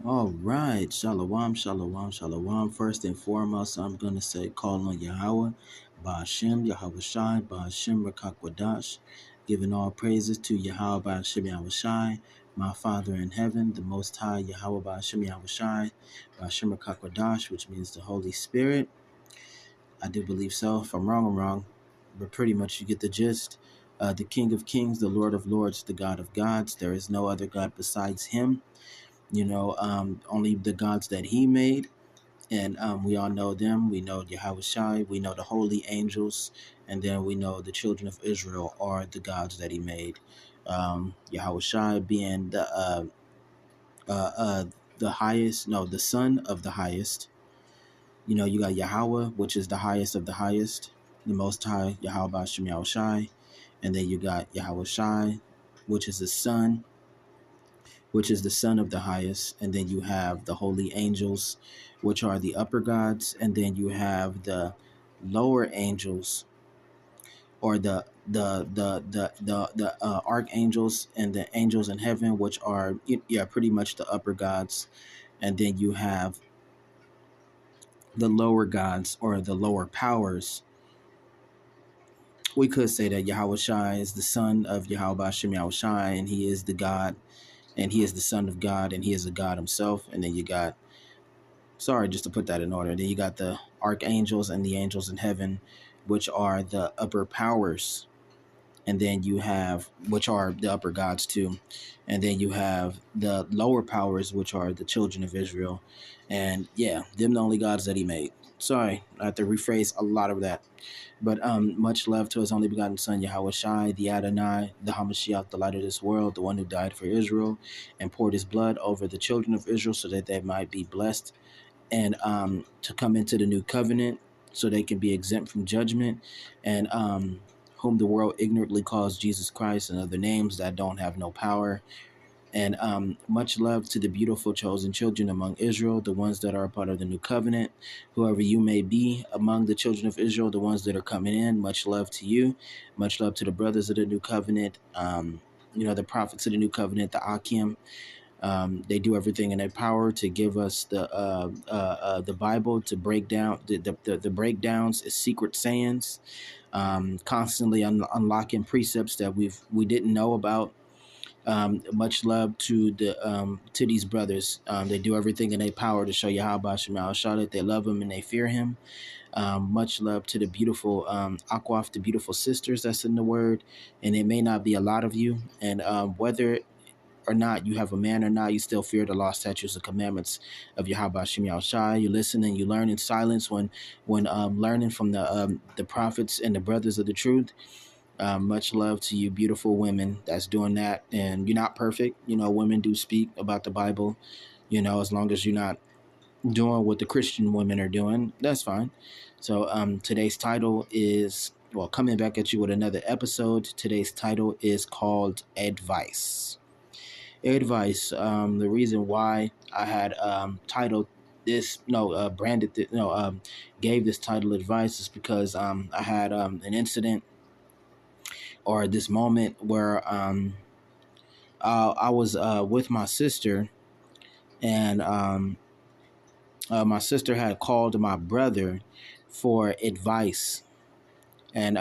All right, shalom, shalom, shalom. First and foremost, I'm gonna say, call on Yahweh, Ba'ashem, Yahweh Shai, Ba'ashem, Rakakwadash, giving all praises to Yahweh, Ba'ashem, Yahweh Shai, my Father in heaven, the Most High, Yahweh, Ba'ashem, Yahweh Shai, Ba'ashem, Rakakwadash, which means the Holy Spirit. I do believe so. If I'm wrong, I'm wrong, but pretty much you get the gist. The King of Kings, the Lord of Lords, the God of Gods. There is no other God besides Him. Only the gods that he made, and we all know them. We know Yahweh Shai, we know the holy angels, and then we know the children of Israel are the gods that he made. Yahweh Shai being uh, uh, the highest, no, the son of the highest. You got Yahweh, which is the highest of the highest, the most high, Yahweh Bashem Yahweh Shai, and then you got Yahweh Shai, which is the son which is the son of the highest, and then you have the holy angels, which are the upper gods, and then you have the lower angels, or the archangels and the angels in heaven, which are, yeah, pretty much the upper gods, and then you have the lower gods, or the lower powers. We could say that Yahweh Shai is the son of Yahweh Bashem Yahweh Shai, and he is the God, and he is the son of God, and he is a God himself. And then you got, sorry, just to put that in order. Then you got the archangels and the angels in heaven, which are the upper powers. And then you have, which are the upper gods too. And then you have the lower powers, which are the children of Israel. And yeah, them the only gods that he made. Sorry, I have to rephrase a lot of that. But much love to his only begotten son, Yahweh Shai, the Adonai, the Hamashiach, the light of this world, the one who died for Israel and poured his blood over the children of Israel so that they might be blessed, and to come into the new covenant so they can be exempt from judgment, and whom the world ignorantly calls Jesus Christ and other names that don't have no power. And much love to the beautiful chosen children among Israel, the ones that are a part of the new covenant, whoever you may be among the children of Israel, the ones that are coming in. Much love to you. Much love to the brothers of the new covenant, the prophets of the new covenant, the Akim. They do everything in their power to give us the Bible, to break down the breakdowns, secret sayings, constantly unlocking precepts that we didn't know about. Much love to these brothers. They do everything in their power to show you how about Shemal Shah, that they love him and they fear him. Much love to the beautiful Akwaf, the beautiful sisters that's in the word. And it may not be a lot of you, and whether or not you have a man or not, you still fear the law, statutes, and commandments of Yahweh Shem Yahweh Shai. You listen and you learn in silence when learning from the prophets and the brothers of the truth. Much love to you, beautiful women that's doing that. And you're not perfect. Women do speak about the Bible. As long as you're not doing what the Christian women are doing, that's fine. So today's title is, well, coming back at you with another episode. Today's title is called Advice. Advice. The reason why I had titled this, no, branded, gave this title Advice is because I had an incident, or this moment where I was with my sister, and my sister had called my brother for advice, and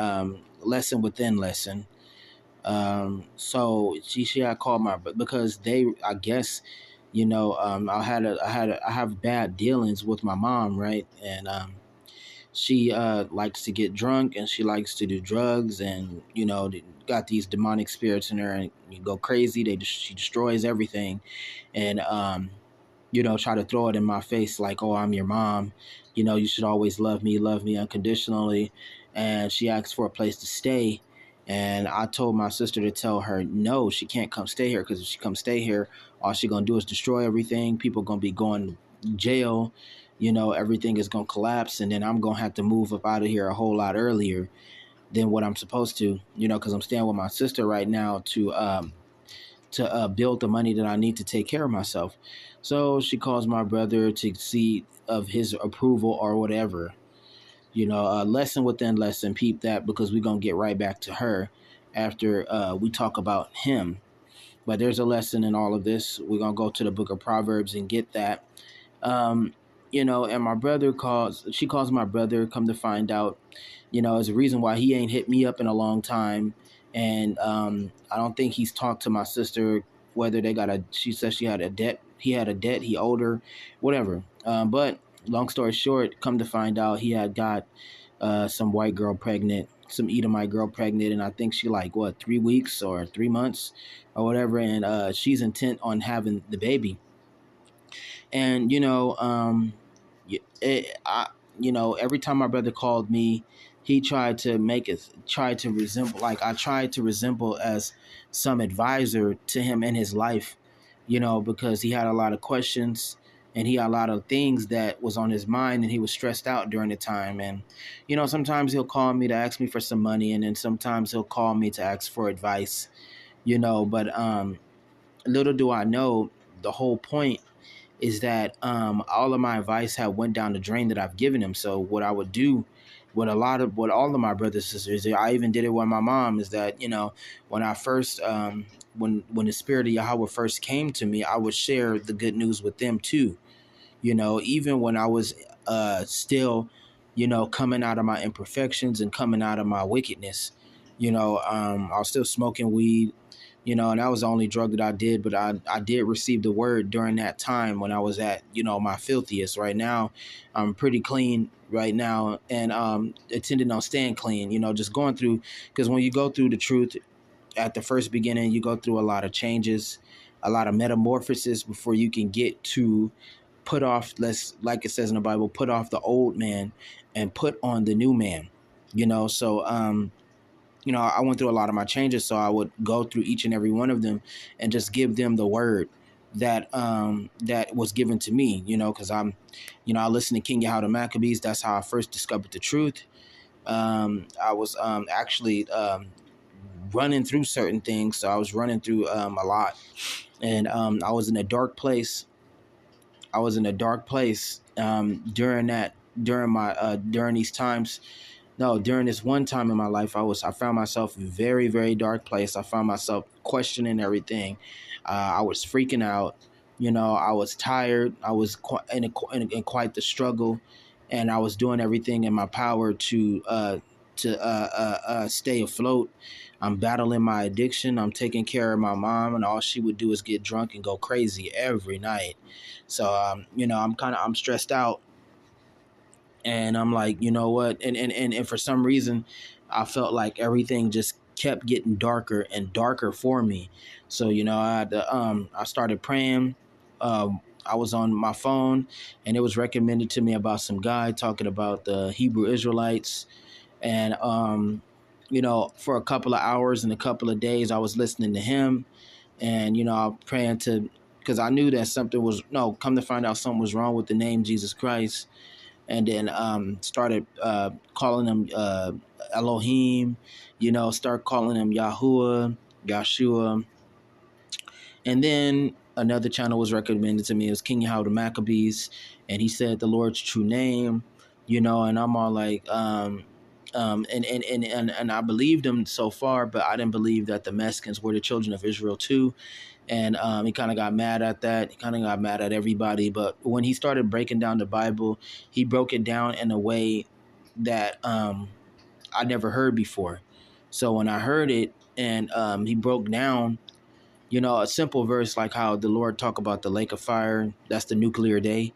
lesson within lesson. So she had called my, because they, I guess, I have bad dealings with my mom, right? And she likes to get drunk, and she likes to do drugs, and got these demonic spirits in her, and you go crazy. She destroys everything, and try to throw it in my face like, oh, I'm your mom, you should always love me unconditionally. And she asked for a place to stay, and I told my sister to tell her no, she can't come stay here, because if she comes stay here, all she gonna do is destroy everything. People gonna be going to jail, everything is gonna collapse, and then I'm gonna have to move up out of here a whole lot earlier than what I'm supposed to, because I'm staying with my sister right now to build the money that I need to take care of myself. So she calls my brother to see of his approval or whatever. Lesson within lesson, peep that, because we're going to get right back to her after we talk about him. But there's a lesson in all of this. We're gonna go to the book of Proverbs and get that. Um, and my brother she calls my brother, come to find out, is a reason why he ain't hit me up in a long time. And I don't think he's talked to my sister, whether she says she had a debt, he had a debt, he owed her, whatever. But long story short, come to find out he had got some white girl pregnant, some Edomite girl pregnant, and I think she like what 3 weeks or 3 months or whatever, and she's intent on having the baby. And every time my brother called me, he tried to resemble, like I tried to resemble as some advisor to him in his life, because he had a lot of questions and he had a lot of things that was on his mind, and he was stressed out during the time. And sometimes he'll call me to ask me for some money, and then sometimes he'll call me to ask for advice, but little do I know, the whole point is that all of my advice had went down the drain that I've given him. So what I would do, what all of my brothers and sisters, I even did it with my mom, is that when I first when the spirit of Yahweh first came to me, I would share the good news with them too. Even when I was still coming out of my imperfections and coming out of my wickedness, I was still smoking weed, and that was the only drug that I did. But I did receive the word during that time when I was at, my filthiest. Right now, I'm pretty clean right now, and intending on staying clean, just going through, because when you go through the truth at the first beginning, you go through a lot of changes, a lot of metamorphosis before you can get to put off, like it says in the Bible, put off the old man and put on the new man, so I went through a lot of my changes, so I would go through each and every one of them and just give them the word that that was given to me, because I listened to King Yahweh the Maccabees. That's how I first discovered the truth. I was actually running through certain things, so I was running through a lot, and I was in a dark place. During these times. No, during this one time in my life, I found myself in a very, very dark place. I found myself questioning everything. I was freaking out. I was tired. I was in quite the struggle, and I was doing everything in my power to stay afloat. I'm battling my addiction. I'm taking care of my mom, and all she would do is get drunk and go crazy every night. So, I'm stressed out. And I'm like, you know what? And for some reason, I felt like everything just kept getting darker and darker for me. So, I started praying. I was on my phone, and it was recommended to me about some guy talking about the Hebrew Israelites. And, for a couple of hours and a couple of days, I was listening to him. And, I'm praying because I knew that come to find out something was wrong with the name Jesus Christ. And then started calling him Elohim, start calling him Yahuwah, Yahshua. And then another channel was recommended to me. It was King Yahweh the Maccabees, and he said the Lord's true name, and I'm all like, and I believed him so far, but I didn't believe that the Mexicans were the children of Israel too. And he kind of got mad at that. He kind of got mad at everybody. But when he started breaking down the Bible, he broke it down in a way that I never heard before. So when I heard it, and he broke down, a simple verse like how the Lord talk about the lake of fire, that's the nuclear day,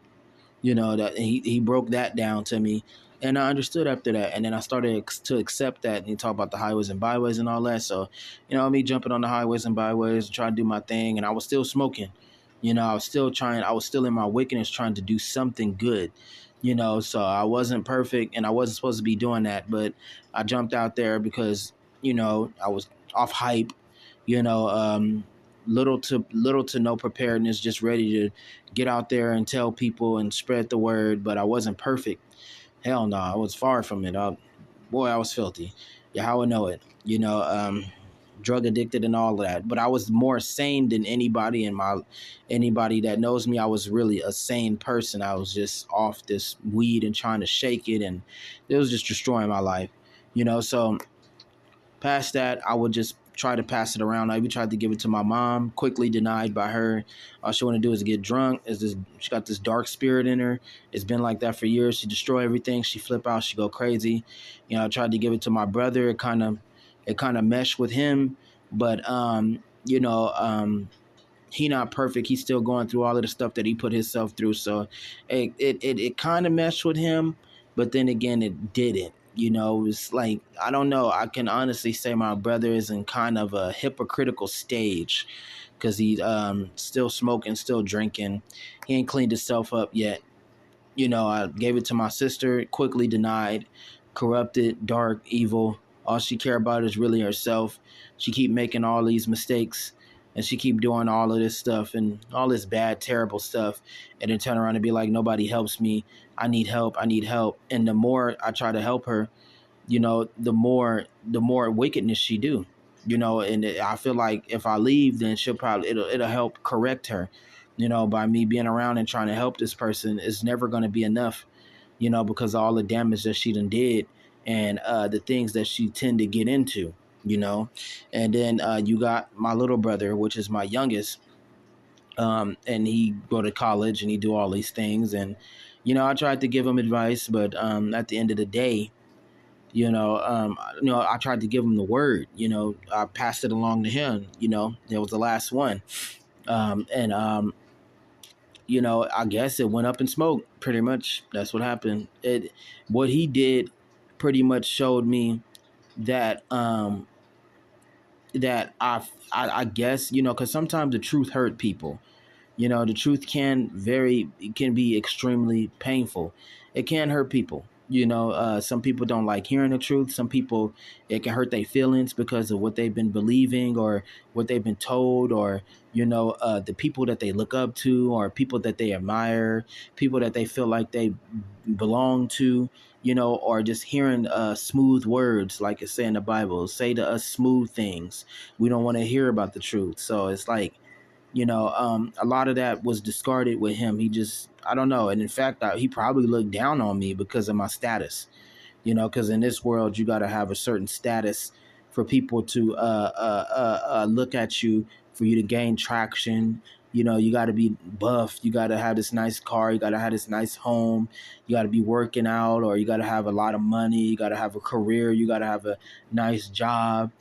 that he broke that down to me. And I understood after that. And then I started to accept that. And he talked about the highways and byways and all that. So, me jumping on the highways and byways, trying to do my thing. And I was still smoking. I was still in my wickedness, trying to do something good. So I wasn't perfect, and I wasn't supposed to be doing that. But I jumped out there because, I was off hype, you know, little to no preparedness, just ready to get out there and tell people and spread the word. But I wasn't perfect. Hell no, I was far from it. I was filthy. Yahweh know it. Drug addicted and all of that. But I was more sane than anybody anybody that knows me. I was really a sane person. I was just off this weed and trying to shake it, and it was just destroying my life. So past that, I would just tried to pass it around. I even tried to give it to my mom, quickly denied by her. All she want to do is get drunk. She got this dark spirit in her. It's been like that for years. She destroy everything. She flip out. She go crazy. I tried to give it to my brother. It kind of meshed with him, but he not perfect. He's still going through all of the stuff that he put himself through. So it kind of meshed with him, but then again, it didn't. It's like, I don't know. I can honestly say my brother is in kind of a hypocritical stage because he's still smoking, still drinking. He ain't cleaned himself up yet. I gave it to my sister, quickly denied, corrupted, dark, evil. All she care about is really herself. She keep making all these mistakes, and she keep doing all of this stuff and all this bad, terrible stuff, and then turn around and be like, nobody helps me. I need help. I need help. And the more I try to help her, the more wickedness she do. And I feel like if I leave, then it'll help correct her. By me being around and trying to help this person is never going to be enough, because of all the damage that she done did and the things that she tend to get into, and then you got my little brother, which is my youngest, and he go to college and he do all these things, and I tried to give him advice, but at the end of the day, I tried to give him the word. I passed it along to him. It was the last one, and I guess it went up in smoke. Pretty much, that's what happened. What he did, pretty much showed me that I guess because sometimes the truth hurt people. The truth it can be extremely painful. It can hurt people. Some people don't like hearing the truth. Some people, it can hurt their feelings because of what they've been believing or what they've been told, or the people that they look up to, or people that they admire, people that they feel like they belong to, or just hearing smooth words, like it say in the Bible, say to us smooth things. We don't want to hear about the truth. So it's like, a lot of that was discarded with him. He just, I don't know. And in fact, he probably looked down on me because of my status, because in this world, you got to have a certain status for people to look at you, for you to gain traction. You got to be buff. You got to have this nice car. You got to have this nice home. You got to be working out, or you got to have a lot of money. You got to have a career. You got to have a nice job,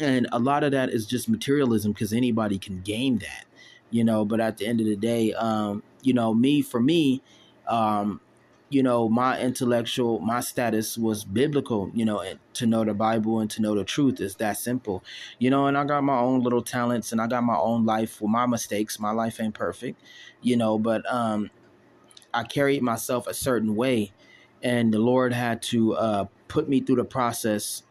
and a lot of that is just materialism because anybody can gain that, but at the end of the day, for me, my status was biblical, and to know the Bible and to know the truth is that simple, and I got my own little talents and I got my own life with my mistakes. My life ain't perfect, but I carried myself a certain way, and the Lord had to put me through the process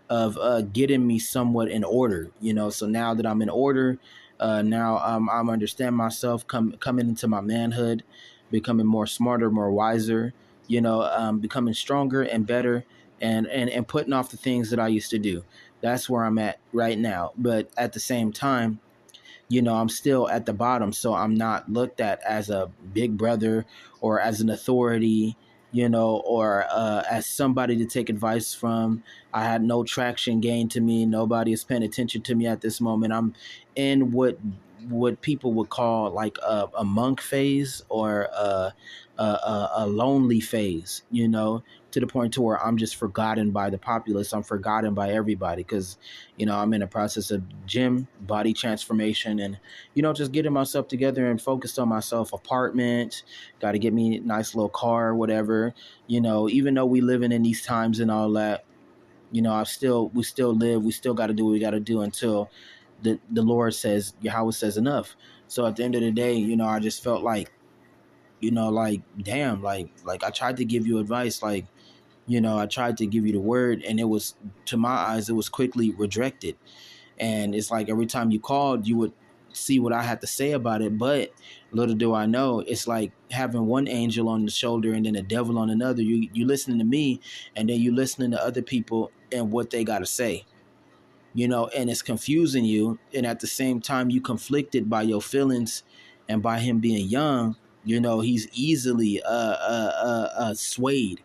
of getting me somewhat in order, so now that I'm in order, now I'm understand myself, coming into my manhood, becoming more smarter, more wiser, becoming stronger and better, and putting off the things that I used to do. That's where I'm at right now. But at the same time, I'm still at the bottom, so I'm not looked at as a big brother or as an authority, or as somebody to take advice from. I had no traction gained to me. Nobody is paying attention to me at this moment. I'm in what people would call like a monk phase, or a lonely phase, to the point to where I'm just forgotten by the populace. I'm forgotten by everybody because, I'm in a process of gym, body transformation, and, just getting myself together and focused on myself. Apartment, got to get me a nice little car, whatever, even though we living in these times and all that, we still live. We still got to do what we got to do until the Lord says, Yahweh says enough. So at the end of the day, I just felt like, like, damn, like I tried to give you advice, like, I tried to give you the word, and it was, to my eyes, it was quickly rejected. And it's like every time you called, you would see what I had to say about it. But little do I know, it's like having one angel on the shoulder and then a devil on another. You listening to me, and then you listening to other people and what they got to say, and it's confusing you. And at the same time, you conflicted by your feelings, and by him being young, he's easily swayed,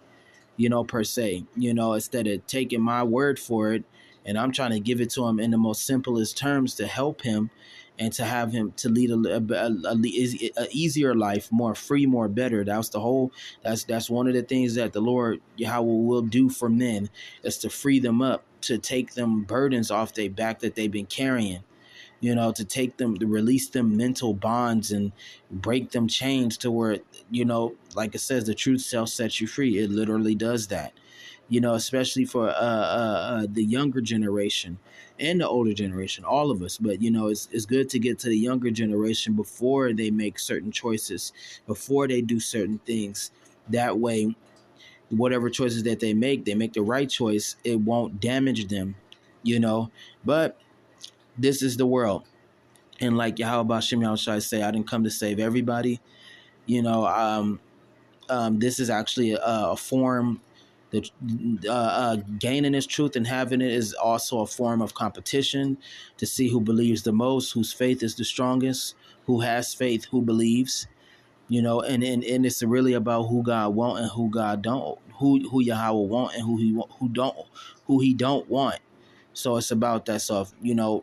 per se, instead of taking my word for it and I'm trying to give it to him in the most simplest terms to help him and to have him to lead a easier life, more free, more better. That's the whole. That's one of the things that the Lord Yahweh will do for men, is to free them up, to take them burdens off their back that they've been carrying. To take them, to release them mental bonds and break them chains to where, like it says, the truth shall set you free. It literally does that. Especially for the younger generation and the older generation, all of us. But it's good to get to the younger generation before they make certain choices, before they do certain things. That way, whatever choices that they make the right choice. It won't damage them. But this is the world. And like Yahweh Shem Yahushua say, I didn't come to save everybody. You know, this is actually a form that gaining this truth and having it is also a form of competition to see who believes the most, whose faith is the strongest, who has faith, who believes. And it's really about who God want and who God don't, who Yahweh want and who he don't want. So it's about that stuff.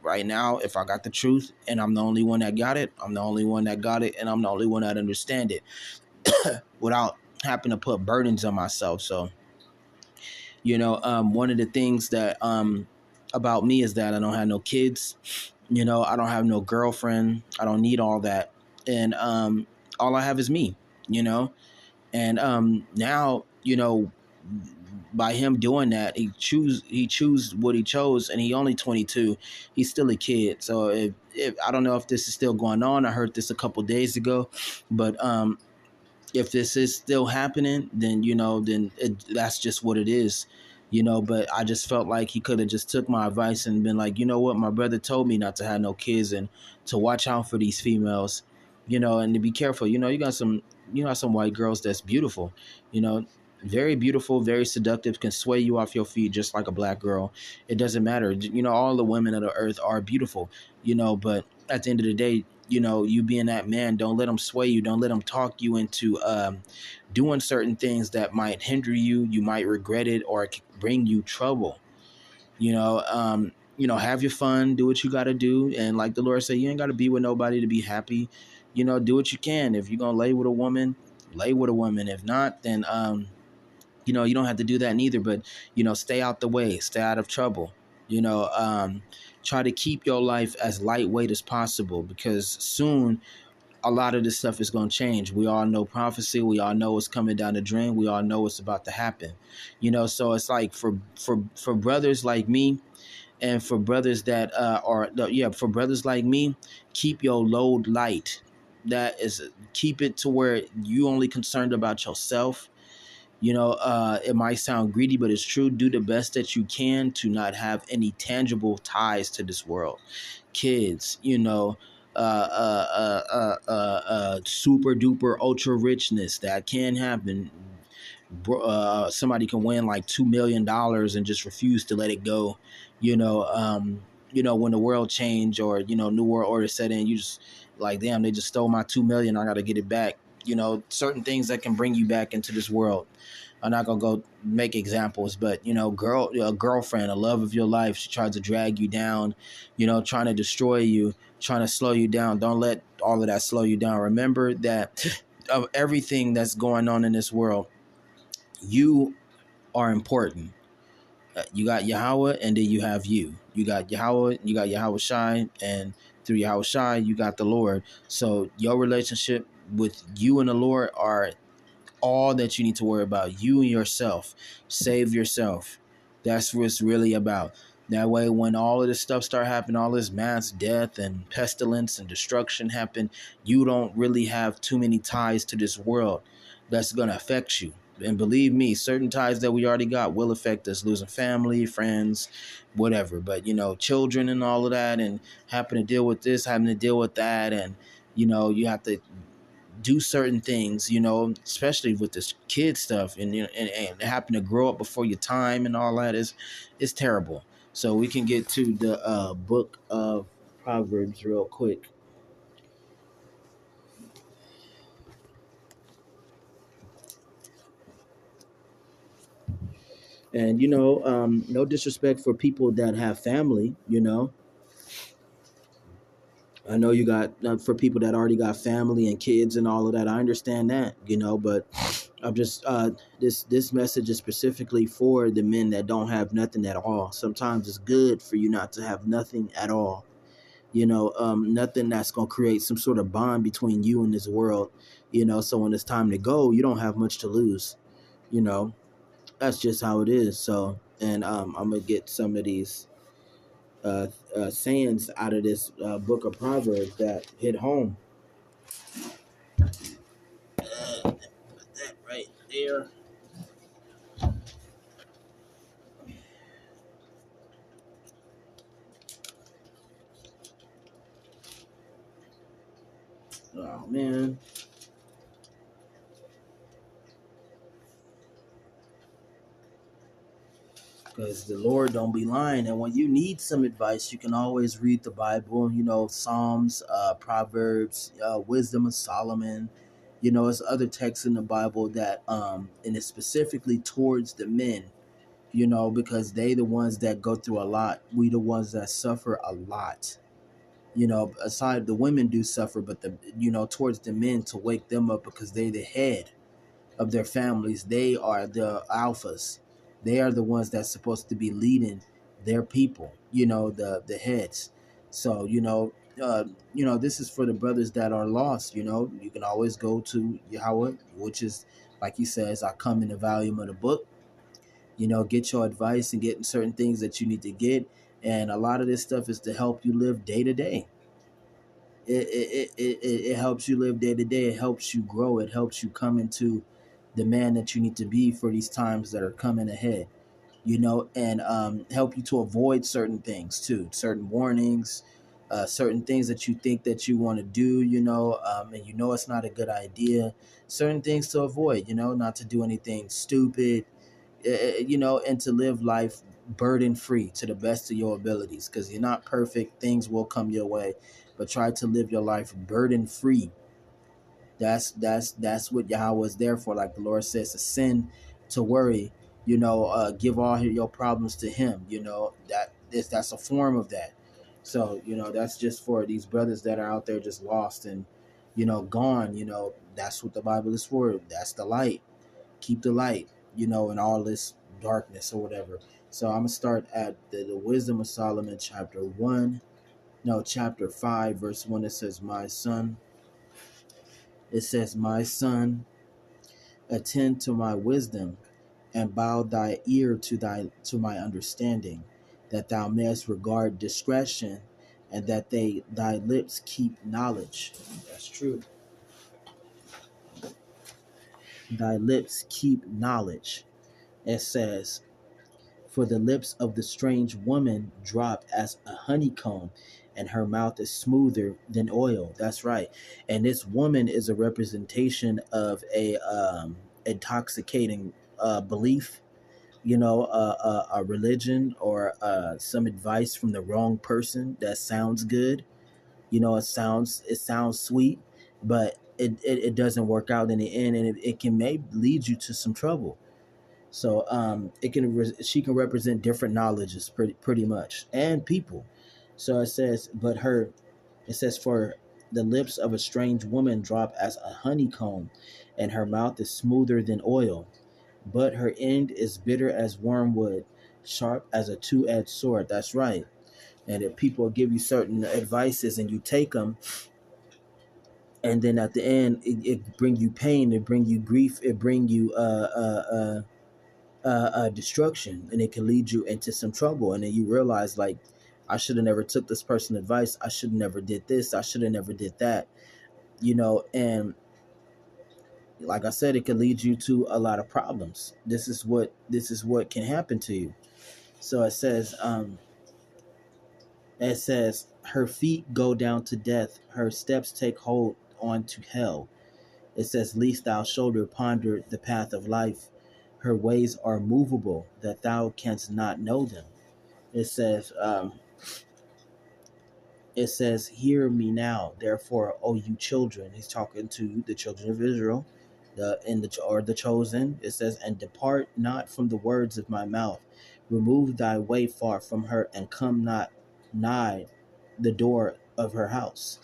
Right now, if I got the truth and I'm the only one that got it, I'm the only one that got it, and I'm the only one that understand it without having to put burdens on myself. So, one of the things that about me is that I don't have no kids. I don't have no girlfriend. I don't need all that. And all I have is me, you know? And now, by him doing that, he choose what he chose, and he only 22. He's still a kid. So if I don't know if this is still going on. I heard this a couple days ago, but if this is still happening, then that's just what it is. But I just felt like he could have just took my advice and been like, you know what, my brother told me not to have no kids and to watch out for these females, and to be careful. You got some white girls that's beautiful, you know very beautiful, very seductive, can sway you off your feet just like a black girl. It doesn't matter. All the women of the earth are beautiful, but at the end of the day, you being that man, don't let them sway you. Don't let them talk you into doing certain things that might hinder you. You might regret it, or it could bring you trouble. Have your fun, do what you got to do. And like the Lord said, you ain't got to be with nobody to be happy. Do what you can. If you're going to lay with a woman, lay with a woman. If not, then, you don't have to do that neither, but, stay out the way, stay out of trouble. Try to keep your life as lightweight as possible, because soon a lot of this stuff is going to change. We all know prophecy. We all know it's coming down the drain. We all know it's about to happen. So it's like for brothers like me, and for brothers that for brothers like me, keep your load light. That is, keep it to where you only concerned about yourself. It might sound greedy, but it's true. Do the best that you can to not have any tangible ties to this world. Kids, super duper ultra richness that can happen. Somebody can win like $2 million and just refuse to let it go. When the world change, or new world order set in, you just like, damn, they just stole my 2 million. I got to get it back. Certain things that can bring you back into this world. I'm not gonna go make examples, but a girlfriend, a love of your life, she tries to drag you down, trying to destroy you, trying to slow you down. Don't let all of that slow you down. Remember that of everything that's going on in this world, you are important. You got Yahweh, and then you have you. You got Yahweh, you got Yahweh Shai, and through Yahweh Shai, you got the Lord. So your relationship with you and the Lord are all that you need to worry about. You and yourself. Save yourself. That's what it's really about. That way, when all of this stuff start happening, all this mass death and pestilence and destruction happen, you don't really have too many ties to this world that's going to affect you. And believe me, certain ties that we already got will affect us, losing family, friends, whatever. But, children and all of that, and having to deal with this, having to deal with that. And, you have to do certain things, especially with this kid stuff, and happen to grow up before your time and all that is terrible. So we can get to the book of Proverbs real quick. And no disrespect for people that have family. I know you got for people that already got family and kids and all of that. I understand that, but I'm just this message is specifically for the men that don't have nothing at all. Sometimes it's good for you not to have nothing at all. Nothing that's gonna create some sort of bond between you and this world. So when it's time to go, you don't have much to lose. You know, that's just how it is. So, and I'm gonna get some of these sayings out of this book of Proverbs that hit home. That right there. Oh man, because the Lord don't be lying, and when you need some advice, you can always read the Bible. Psalms, Proverbs, Wisdom of Solomon. It's other texts in the Bible that and it's specifically towards the men. Because they the ones that go through a lot. We the ones that suffer a lot. Aside the women do suffer, but the towards the men to wake them up because they the head of their families. They are the alphas. They are the ones that's supposed to be leading their people. The heads. So this is for the brothers that are lost. You can always go to Yahweh, which is like he says, I come in the volume of the book. Get your advice and getting certain things that you need to get. And a lot of this stuff is to help you live day to day. It helps you live day to day. It helps you grow. It helps you come into the man that you need to be for these times that are coming ahead. And help you to avoid certain things too, certain warnings, certain things that you think that you want to do. And it's not a good idea. Certain things to avoid. Not to do anything stupid. And to live life burden free to the best of your abilities, because you're not perfect. Things will come your way, but try to live your life burden free. That's what Yahweh is there for. Like the Lord says, to sin, to worry. Give all your problems to Him. That's a form of that. So that's just for these brothers that are out there just lost and gone. That's what the Bible is for. That's the light. Keep the light. In all this darkness or whatever. So I'm gonna start at the Wisdom of Solomon, chapter 1. No, chapter 5, verse 1. It says, My son. It says, My son, attend to my wisdom, and bow thy ear to my understanding, that thou mayest regard discretion, and that thy lips keep knowledge. That's true. Thy lips keep knowledge. It says, For the lips of the strange woman drop as a honeycomb, and her mouth is smoother than oil. That's right. And this woman is a representation of a intoxicating belief, a religion, or some advice from the wrong person that sounds good. It sounds sweet, but it doesn't work out in the end, and it can may lead you to some trouble. So she can represent different knowledges pretty much, and people. So it says, for the lips of a strange woman drop as a honeycomb, and her mouth is smoother than oil, but her end is bitter as wormwood, sharp as a two-edged sword. That's right. And if people give you certain advices and you take them, and then at the end it bring you pain, it bring you grief, it bring you destruction, and it can lead you into some trouble, and then you realize, like, I should have never took this person's advice, I should have never did this, I should have never did that. And like I said, it can lead you to a lot of problems. This is what can happen to you. So it says her feet go down to death, her steps take hold on to hell. It says, least thou shoulder ponder the path of life, her ways are movable, that thou canst not know them. It says, hear me now, therefore, O you children. He's talking to the children of Israel. the chosen. It says, and depart not from the words of my mouth. Remove thy way far from her, and come not nigh the door of her house.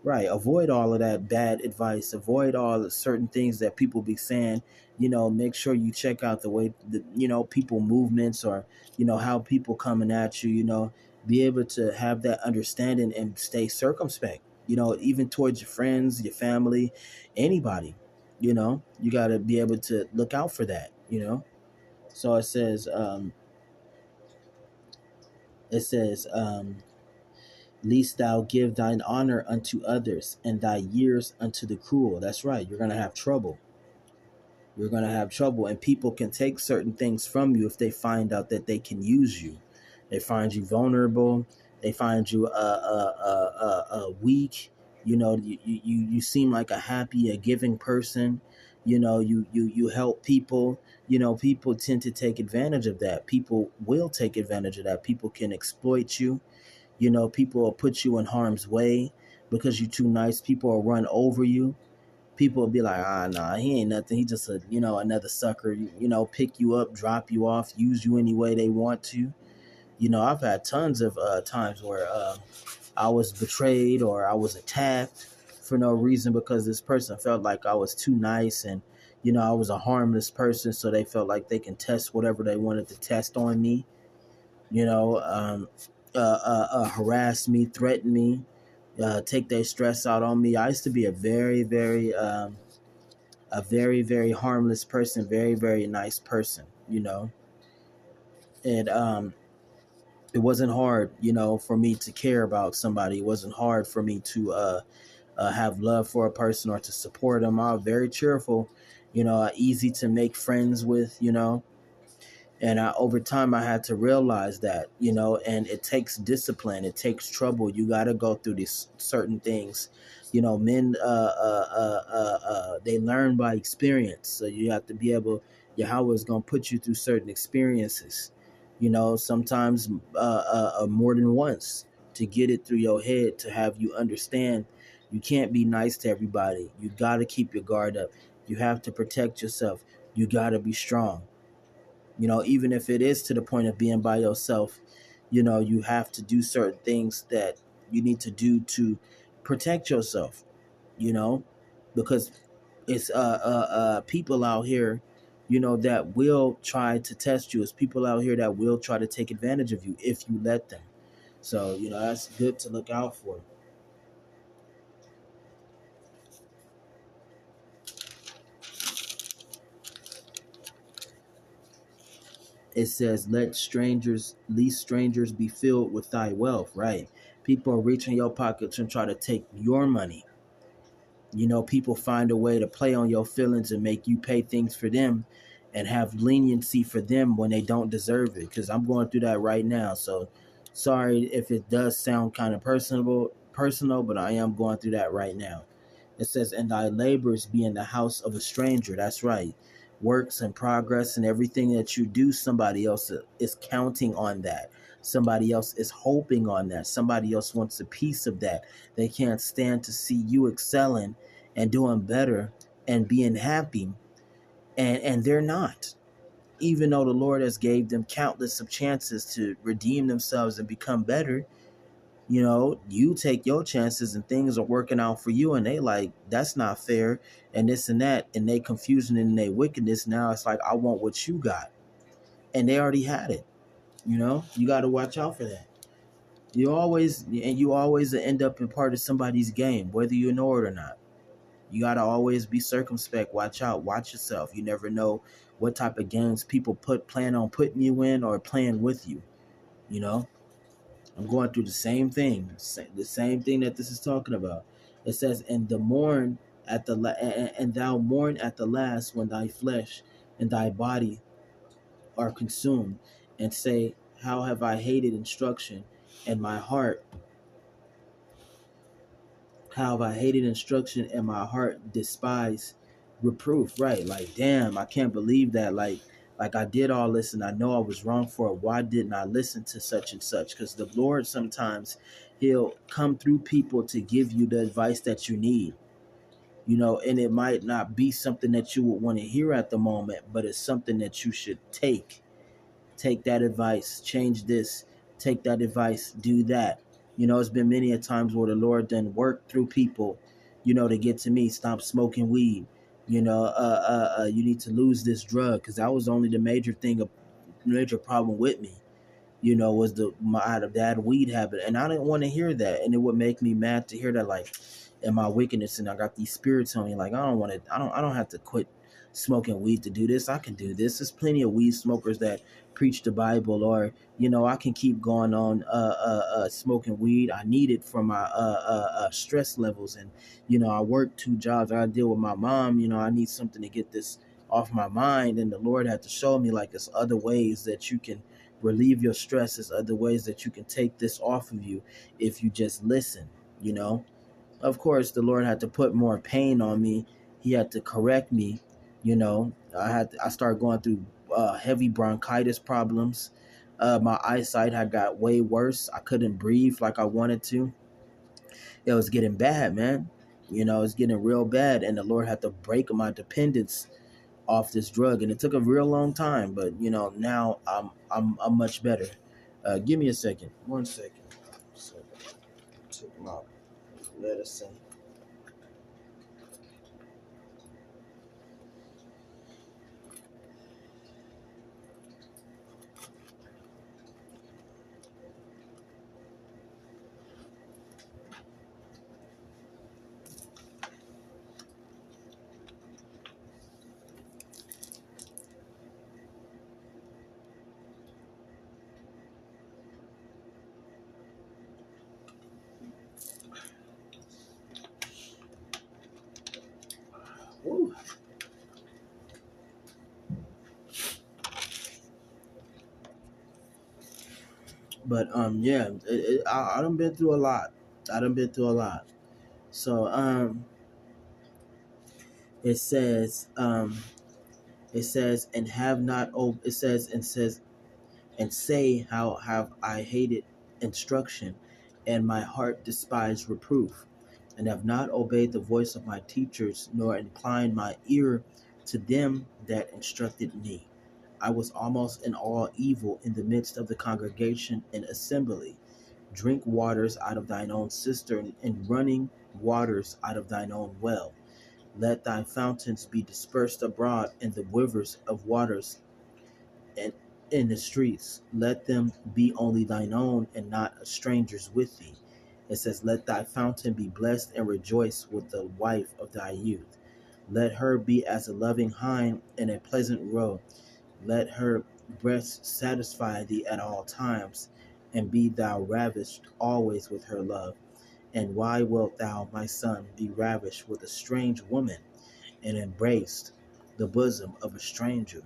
Right. Avoid all of that bad advice. Avoid all the certain things that people be saying. Make sure you check out the way people movements, or how people coming at you. Be able to have that understanding and stay circumspect. Even towards your friends, your family, anybody. You got to be able to look out for that. So it says, least thou give thine honor unto others, and thy years unto the cruel. That's right. You're going to have trouble. You're going to have trouble. And people can take certain things from you if they find out that they can use you. They find you vulnerable. They find you weak. You seem like a happy, a giving person. You help people. People tend to take advantage of that. People will take advantage of that. People can exploit you. People will put you in harm's way because you're too nice. People will run over you. People will be like, nah, he ain't nothing. He just another sucker. Pick you up, drop you off, use you any way they want to. I've had tons of times where I was betrayed or I was attacked for no reason because this person felt like I was too nice, and I was a harmless person, so they felt like they can test whatever they wanted to test on me. you know, um, harass me, threaten me, take their stress out on me. I used to be a very, very harmless person, very, very nice person, and it wasn't hard, for me to care about somebody. It wasn't hard for me to have love for a person or to support them. I was very cheerful, easy to make friends with, and over time I had to realize that, and it takes discipline, it takes trouble. You got to go through these certain things. Men they learn by experience, so you have to be able. Yahweh is going to put you through certain experiences, sometimes more than once, to get it through your head, to have you understand you can't be nice to everybody. You got to keep your guard up. You have to protect yourself. You got to be strong. Even if it is to the point of being by yourself, you have to do certain things that you need to do to protect yourself, because it's people out here, that will try to test you. It's people out here that will try to take advantage of you if you let them. So, that's good to look out for. It says, least strangers be filled with thy wealth, right? People are reaching your pockets and try to take your money. People find a way to play on your feelings and make you pay things for them and have leniency for them when they don't deserve it. Because I'm going through that right now. So sorry if it does sound kind of personal, but I am going through that right now. It says, and thy labors be in the house of a stranger. That's right. Works and progress and everything that you do, somebody else is counting on that. Somebody else is hoping on that. Somebody else wants a piece of that. They can't stand to see you excelling and doing better and being happy. And they're not. Even though the Lord has gave them countless of chances to redeem themselves and become better, you take your chances and things are working out for you, and they like, that's not fair, and this and that, and they confusion and they wickedness. Now it's like, I want what you got, and they already had it. You got to watch out for that. You always end up in part of somebody's game, whether you know it or not. You got to always be circumspect. Watch out. Watch yourself. You never know what type of games people plan on putting you in or playing with you. You know, I'm going through the same thing, the same thing that this is talking about. It says, "And the mourn at the and thou mourn at the last when thy flesh and thy body are consumed, and say, how have I hated instruction, and my heart how have I hated instruction, and my heart despised reproof." Right? Like, damn, I can't believe that. Like I did all this, and I know I was wrong for it. Why didn't I listen to such and such? Because the Lord sometimes He'll come through people to give you the advice that you need. and it might not be something that you would want to hear at the moment, but it's something that you should take that advice, change this, take that advice, do that. It's been many a times where the Lord then worked through people, to get to me, stop smoking weed. You need to lose this drug, because that was only the major problem with me. Was I had a bad weed habit, and I didn't want to hear that, and it would make me mad to hear that, like, in my wickedness, and I got these spirits on me, like, I don't want to, I don't have to quit smoking weed to do this. I can do this. There's plenty of weed smokers that preach the Bible, or I can keep going on smoking weed. I need it for my stress levels, and I work 2 jobs. I deal with my mom. I need something to get this off my mind, and the Lord had to show me, like, there's other ways that you can relieve your stress. There's other ways that you can take this off of you if you just listen. you know of course, the Lord had to put more pain on me. He had to correct me. I started going through heavy bronchitis problems. My eyesight had got way worse. I couldn't breathe like I wanted to. It was getting bad, man. It's getting real bad, and the Lord had to break my dependence off this drug, and it took a real long time. But now I'm much better. Give me a second. 1 second. Took my medicine. Woo. But yeah, I done been through a lot. So it says and have not it says and say, how have I hated instruction, and my heart despised reproof, and have not obeyed the voice of my teachers, nor inclined my ear to them that instructed me. I was almost in all evil in the midst of the congregation and assembly. Drink waters out of thine own cistern, and running waters out of thine own well. Let thy fountains be dispersed abroad, and the rivers of waters and in the streets. Let them be only thine own, and not a stranger's with thee. It says, let thy fountain be blessed, and rejoice with the wife of thy youth. Let her be as a loving hind in a pleasant roe. Let her breast satisfy thee at all times, and be thou ravished always with her love. And why wilt thou, my son, be ravished with a strange woman, and embraced the bosom of a stranger?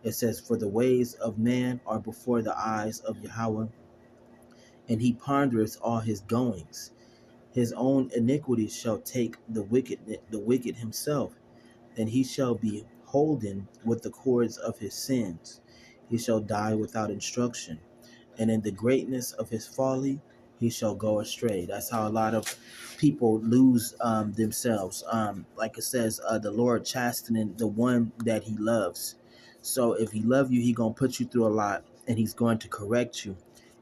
It says, for the ways of man are before the eyes of Yahweh, and he pondereth all his goings. His own iniquities shall take the wicked himself, and he shall be holden with the cords of his sins. He shall die without instruction, and in the greatness of his folly he shall go astray. That's how a lot of people lose themselves. Like it says, the Lord chastening the one that he loves. So if he loves you, he gonna put you through a lot, and he's going to correct you,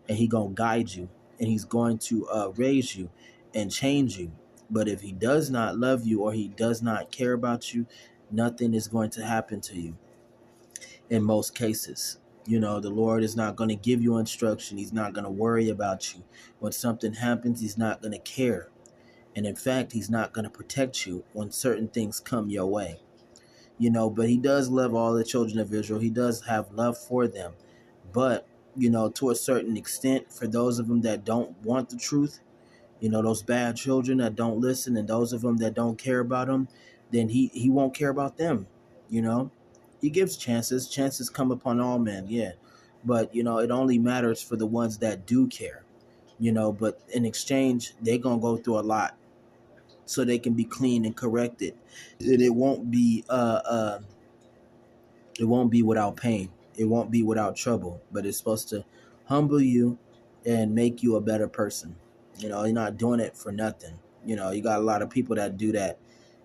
and he gonna guide you, and he's going to raise you and change you. But if he does not love you, or he does not care about you, nothing is going to happen to you in most cases. The Lord is not going to give you instruction. He's not going to worry about you. When something happens, he's not going to care. And in fact, he's not going to protect you when certain things come your way. But he does love all the children of Israel. He does have love for them. But, to a certain extent, for those of them that don't want the truth, those bad children that don't listen, and those of them that don't care about him, then he won't care about them. you know he gives chances come upon all men, yeah, but it only matters for the ones that do care. But in exchange, they're gonna go through a lot so they can be clean and corrected, and it won't be without pain, it won't be without trouble, but it's supposed to humble you and make you a better person. You're not doing it for nothing. You got a lot of people that do that,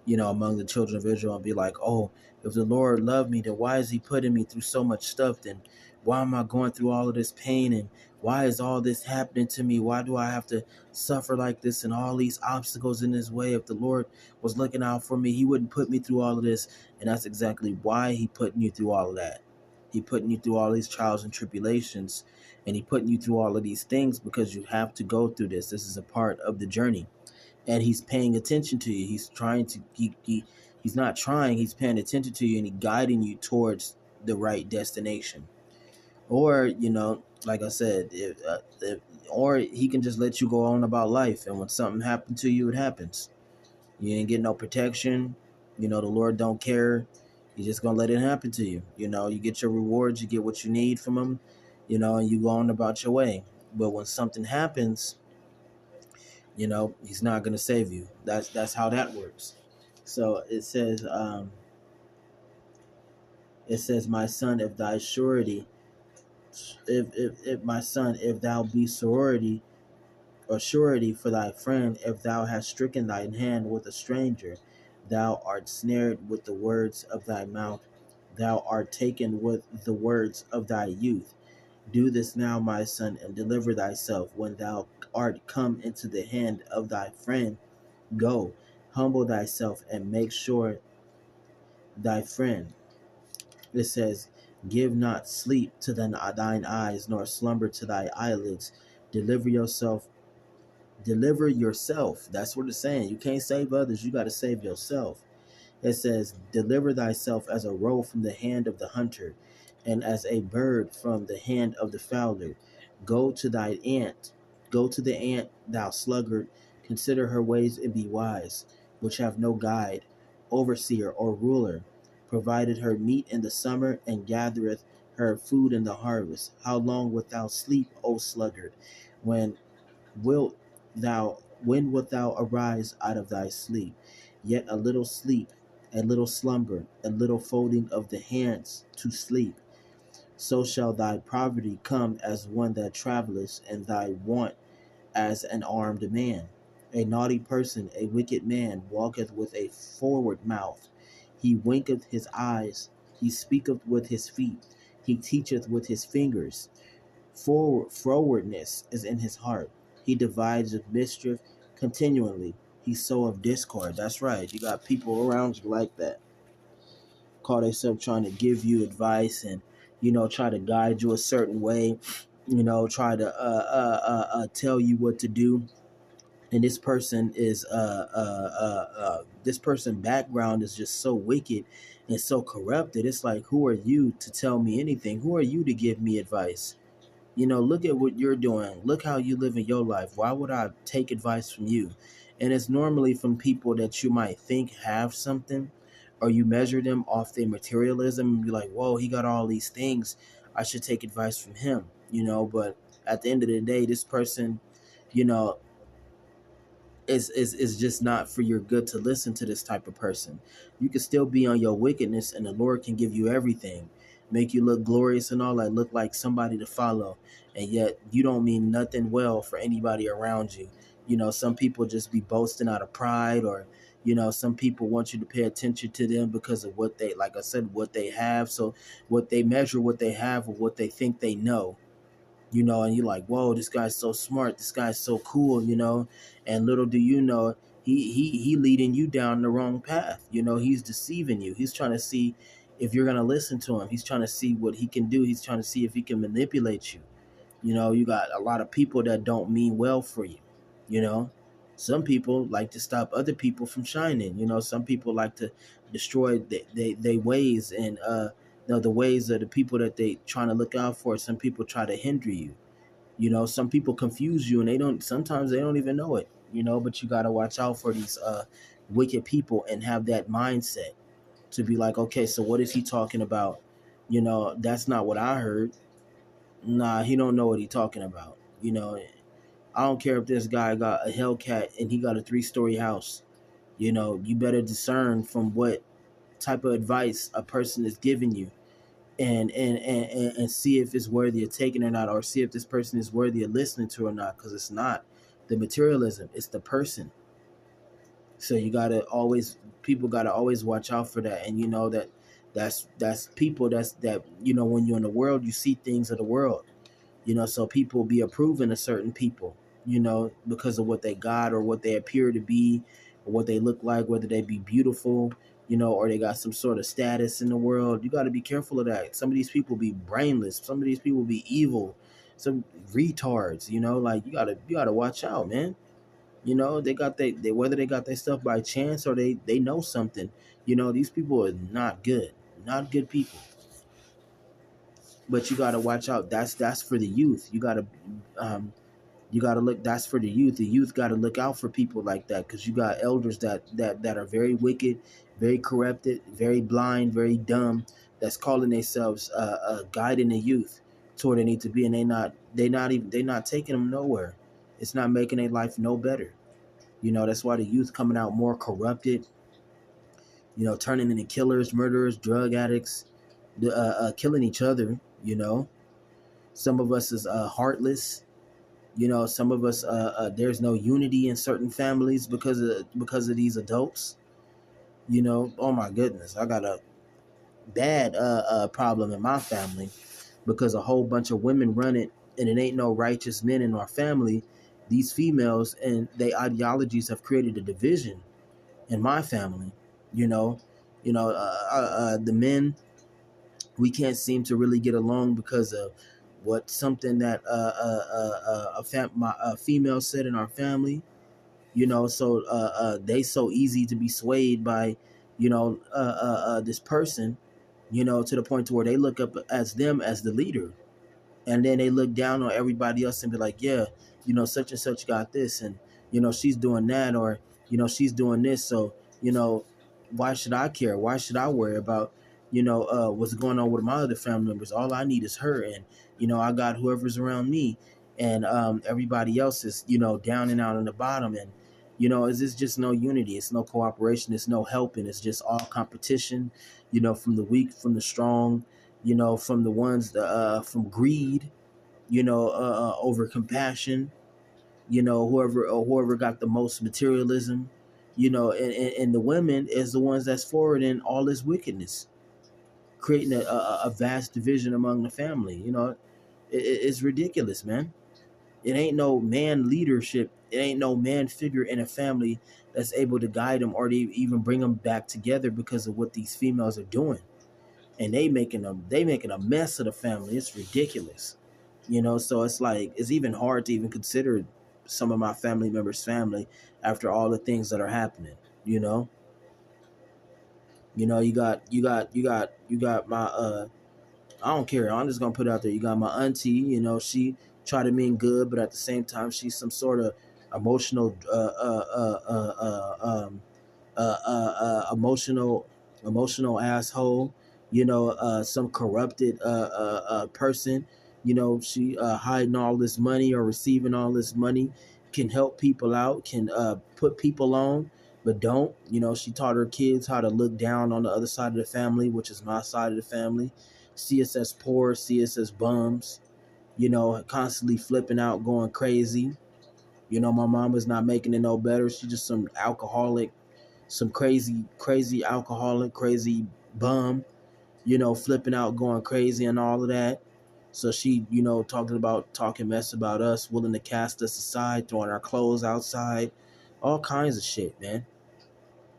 among the children of Israel and be like, oh, if the Lord loved me, then why is he putting me through so much stuff? Then why am I going through all of this pain? And why is all this happening to me? Why do I have to suffer like this and all these obstacles in his way? If the Lord was looking out for me, he wouldn't put me through all of this. And that's exactly why he putting you through all of that. He putting you through all these trials and tribulations, and he putting you through all of these things because you have to go through this. This is a part of the journey, and he's paying attention to you. He's trying to he's not trying. He's paying attention to you, and he's guiding you towards the right destination. Or like I said, or he can just let you go on about life, and when something happened to you, it happens. You ain't getting no protection. The Lord don't care. He's just gonna let it happen to you. You get your rewards, you get what you need from him, and you go on about your way. But when something happens, he's not gonna save you. That's how that works. So it says, my son, if thy surety, if my son, if thou be sorority or surety for thy friend, if thou hast stricken thine hand with a stranger, thou art snared with the words of thy mouth, thou art taken with the words of thy youth. Do this now, my son, and deliver thyself. When thou art come into the hand of thy friend, go, humble thyself, and make sure thy friend. It says, give not sleep to thine eyes, nor slumber to thy eyelids. Deliver yourself. Deliver yourself. That's what it's saying. You can't save others. You got to save yourself. It says, deliver thyself as a roe from the hand of the hunter, and as a bird from the hand of the fowler. Go to thy ant. Go to the ant, thou sluggard. Consider her ways and be wise, which have no guide, overseer, or ruler. Provided her meat in the summer, and gathereth her food in the harvest. How long wilt thou sleep, O sluggard? When wilt thou arise out of thy sleep? Yet a little sleep, a little slumber, a little folding of the hands to sleep. So shall thy poverty come as one that travelleth, and thy want as an armed man. A naughty person, a wicked man, walketh with a forward mouth. He winketh his eyes, he speaketh with his feet, he teacheth with his fingers. Frowardness is in his heart. He divides of mischief continually. He soweth discord. That's right. You got people around you like that. Call themselves trying to give you advice and, try to guide you a certain way, try to tell you what to do. And this person is this person background is just so wicked and so corrupted. It's like, who are you to tell me anything? Who are you to give me advice? Look at what you're doing. Look how you live in your life. Why would I take advice from you? And it's normally from people that you might think have something, or you measure them off their materialism and be like, whoa, he got all these things. I should take advice from him, but at the end of the day, this person, you know, is just not for your good to listen to this type of person. You can still be on your wickedness, and the Lord can give you everything, make you look glorious and all that, look like somebody to follow, and yet you don't mean nothing well for anybody around you. Some people just be boasting out of pride, or some people want you to pay attention to them because of what they, like I said, what they have. So what they measure, what they have, or what they think they know, and you're like, whoa, this guy's so smart, this guy's so cool, and little do you know, he leading you down the wrong path. He's deceiving you. He's trying to see if you're going to listen to him. He's trying to see what he can do. He's trying to see if he can manipulate you. You got a lot of people that don't mean well for you. Some people like to stop other people from shining. Some people like to destroy they ways, and the ways of the people that they trying to look out for. Some people try to hinder you. Some people confuse you, and sometimes they don't even know it. But you got to watch out for these wicked people and have that mindset to be like, okay, so what is he talking about? That's not what I heard. Nah, he don't know what he talking about. I don't care if this guy got a Hellcat and he got a 3-story house. You better discern from what type of advice a person is giving you, and see if it's worthy of taking or not, or see if this person is worthy of listening to or not, because it's not the materialism, it's the person. So you got to always people got to always watch out for that. And you know that's people that you know, when you're in the world, you see things of the world. You know, so people be approving of certain people, you know, because of what they got or what they appear to be or what they look like, whether they be beautiful, you know, or they got some sort of status in the world. You got to be careful of that. Some of these people be brainless. Some of these people be evil. Some retards, you know, like you gotta watch out, man. You know, they whether they got their stuff by chance or they know something. You know, these people are not good people. But you gotta watch out. That's for the youth. Um, you got to look. That's for the youth. The youth got to look out for people like that, because you got elders that are very wicked, very corrupted, very blind, very dumb, that's calling themselves guiding the youth to where they need to be, and they not taking them nowhere. It's not making their life no better. You know, that's why the youth coming out more corrupted, you know, turning into killers, murderers, drug addicts, killing each other. You know, some of us is heartless. You know, some of us, there's no unity in certain families because of these adults. You know, oh my goodness, I got a bad problem in my family because a whole bunch of women run it, and it ain't no righteous men in our family. These females and their ideologies have created a division in my family. You know, the men, we can't seem to really get along because of what something that a female said in our family. You know, so they so easy to be swayed by, you know, this person, you know, to the point to where they look up as them as the leader, and then they look down on everybody else and be like, yeah, you know, such and such got this, and you know, she's doing that, or you know, she's doing this, so you know, why should I care? Why should I worry about, you know, what's going on with my other family members? All I need is her, and you know, I got whoever's around me, and everybody else is, you know, down and out on the bottom, and you know, it's just no unity, it's no cooperation, it's no helping, it's just all competition, you know, from the weak, from the strong, you know, from the ones from greed, you know, over compassion, you know, whoever got the most materialism, you know, and the women is the ones that's forward in all this wickedness, creating a vast division among the family. You know, it's ridiculous, man. It ain't no man leadership. It ain't no man figure in a family that's able to guide them or to even bring them back together because of what these females are doing, and they making a mess of the family. It's ridiculous, you know. So it's like it's even hard to even consider some of my family members' family after all the things that are happening. You know, you got my I don't care. I'm just gonna put it out there. You got my auntie. You know, she try to mean good, but at the same time, she's some sort of emotional emotional asshole, you know, some corrupted person, you know, she hiding all this money or receiving all this money, can help people out, can put people on, but don't, you know, she taught her kids how to look down on the other side of the family, which is my side of the family, see us as poor, see us as bums, you know, constantly flipping out, going crazy. You know, my mom is not making it no better. She's just some alcoholic, some crazy alcoholic, crazy bum, you know, flipping out, going crazy and all of that. So she, you know, talking mess about us, willing to cast us aside, throwing our clothes outside, all kinds of shit, man.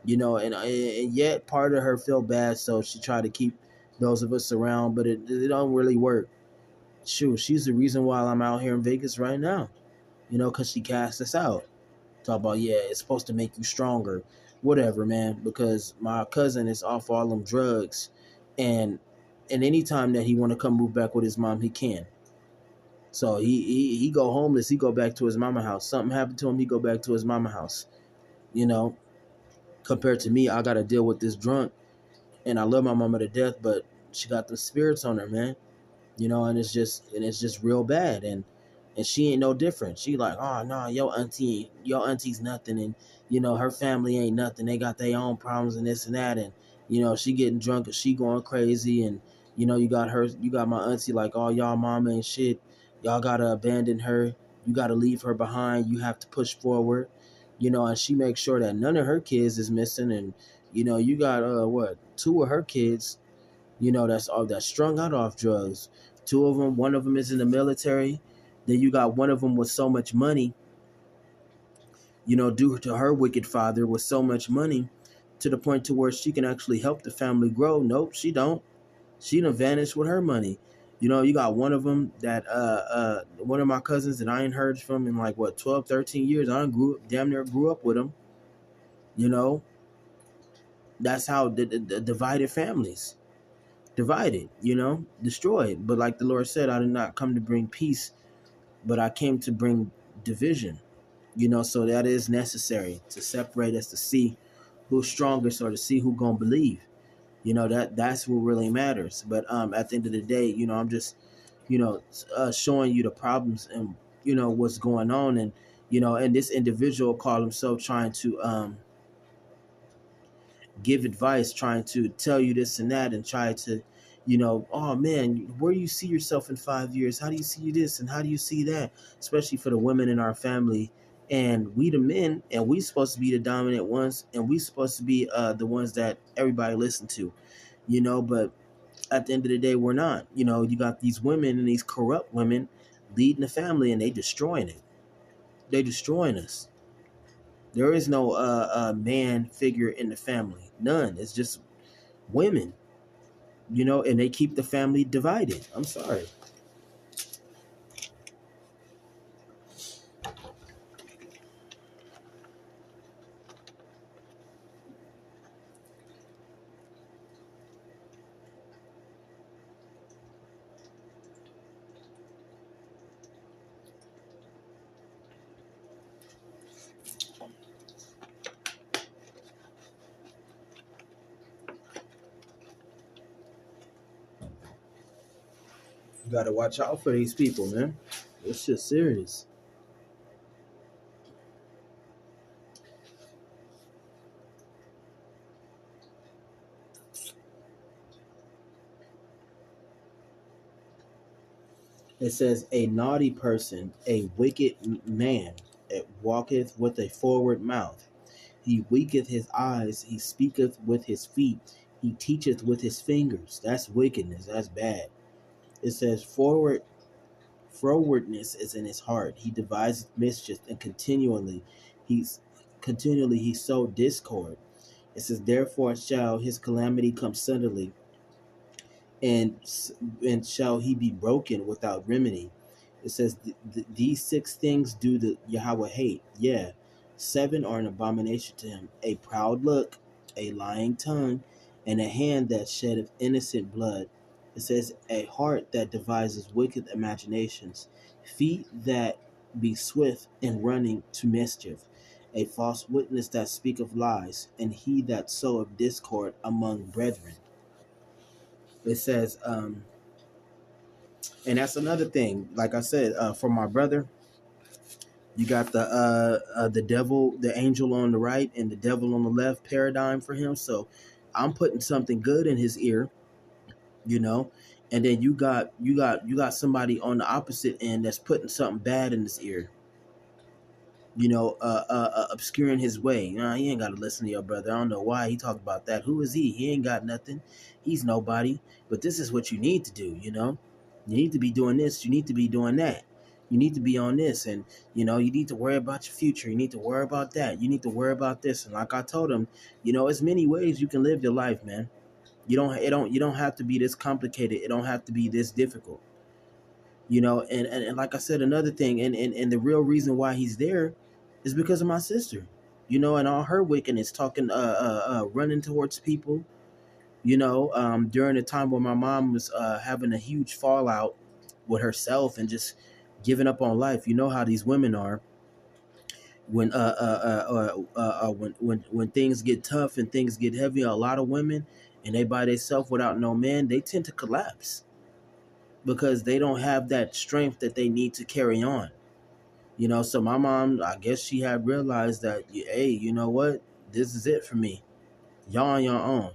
You know, and yet part of her feel bad, so she tried to keep those of us around, but it don't really work. Shoot, she's the reason why I'm out here in Vegas right now. You know, because she cast us out. Talk about, yeah, it's supposed to make you stronger, whatever, man. Because my cousin is off all them drugs, and anytime that he want to come move back with his mom, he can. So he go homeless, he go back to his mama house. Something happened to him, he go back to his mama house. You know, compared to me, I got to deal with this drunk, and I love my mama to death, but she got the spirits on her, man. You know, and it's just real bad, and she ain't no different. She like, oh no, your auntie's nothing, and you know, her family ain't nothing. They got their own problems and this and that, and you know, she getting drunk and she going crazy, and you know, you got my auntie like, oh, y'all mama and shit, y'all gotta abandon her, you gotta leave her behind, you have to push forward. And she makes sure that none of her kids is missing. And you got what, two of her kids, that's strung out off drugs. Two of them, one of them is in the military. Then you got one of them with so much money, due to her wicked father, with so much money to the point to where she can actually help the family grow. Nope, she don't. She done vanished with her money. You got one of them that one of my cousins that I ain't heard from in like what, 12, 13 years. I damn near grew up with him. You know, that's how the divided families divided. Destroyed. But like the Lord said, I did not come to bring peace, but I came to bring division. So that is necessary to separate us, to see who's strongest or to see who gonna believe. That's what really matters. But at the end of the day, I'm just showing you the problems and what's going on. And this individual called himself trying to give advice, trying to tell you this and that, and try to oh man, where do you see yourself in 5 years? How do you see this and how do you see that? Especially for the women in our family, and we the men, and we supposed to be the dominant ones, and we supposed to be the ones that everybody listen to. But at the end of the day, we're not. You got these women and these corrupt women leading the family, and they destroying it. They destroying us. There is no man figure in the family. None. It's just women. And they keep the family divided. I'm sorry. You gotta watch out for these people, man. This shit's serious. It says, a naughty person, a wicked man, it walketh with a forward mouth. He weaketh his eyes, he speaketh with his feet, he teacheth with his fingers. That's wickedness. That's bad. It says, frowardness is in his heart. He deviseth mischief, and he sowed discord. It says, therefore shall his calamity come suddenly, and shall he be broken without remedy. It says, these 6 things do the Yahweh hate. Yeah, 7 are an abomination to him: a proud look, a lying tongue, and a hand that sheddeth innocent blood. It says, a heart that devises wicked imaginations, feet that be swift in running to mischief, a false witness that speaketh lies, and he that soweth discord among brethren. It says, and that's another thing. Like I said, for my brother, you got the devil, the angel on the right, and the devil on the left paradigm for him. So I'm putting something good in his ear, you know, and then you got somebody on the opposite end that's putting something bad in his ear. Obscuring his way. He ain't got to listen to your brother. I don't know why he talked about that. Who is he? He ain't got nothing. He's nobody. But this is what you need to do. You need to be doing this. You need to be doing that. You need to be on this, and you need to worry about your future. You need to worry about that. You need to worry about this. And like I told him, it's many ways you can live your life, man. You don't have to be this complicated. It don't have to be this difficult. And like I said, another thing, and the real reason why he's there is because of my sister, and all her wickedness, talking running towards people, during the time when my mom was having a huge fallout with herself and just giving up on life. You know how these women are when things get tough and things get heavy. A lot of women, and they by themselves without no man, they tend to collapse because they don't have that strength that they need to carry on. So my mom, I guess she had realized that, hey, you know what? This is it for me. Y'all on your own,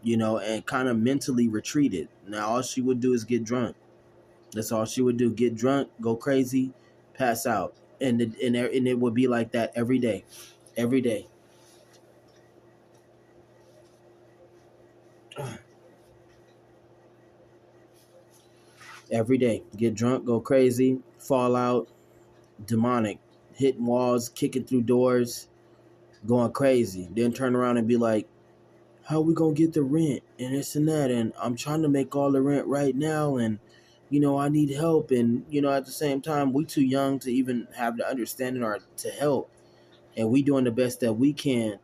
and kind of mentally retreated. Now all she would do is get drunk. That's all she would do. Get drunk, go crazy, pass out. And it would be like that every day. every day. Every day. Get drunk, go crazy, fall out, demonic, hitting walls, kicking through doors, going crazy. Then turn around and be like, how we gonna get the rent and this and that, and I'm trying to make all the rent right now, and I need help, and at the same time we too young to even have the understanding or to help, and we doing the best that we can.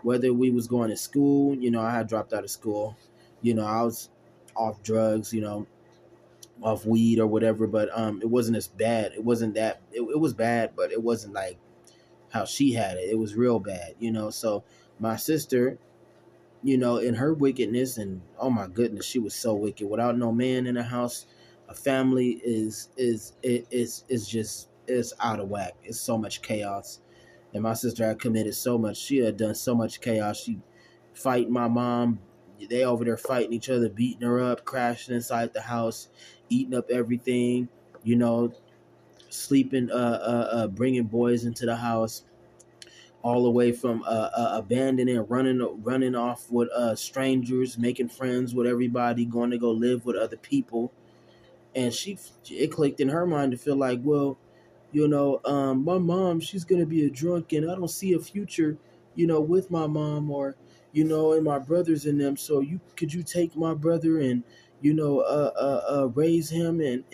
Whether we was going to school, I had dropped out of school, I was off drugs, off weed or whatever, but it wasn't as bad. It wasn't that it was bad, but it wasn't like how she had it. It was real bad, so my sister, in her wickedness, and oh my goodness, she was so wicked. Without no man in the house, a family is just it's out of whack. It's so much chaos, and my sister had committed so much. She had done so much chaos. She fighting my mom. They over there fighting each other, beating her up, crashing inside the house, eating up everything. You know, sleeping, bringing boys into the house, all the way from abandoning, running off with strangers, making friends with everybody, going to go live with other people. And it clicked in her mind to feel like, well, my mom, she's gonna be a drunk, and I don't see a future, with my mom, or and my brothers in them. So you take my brother and raise him, and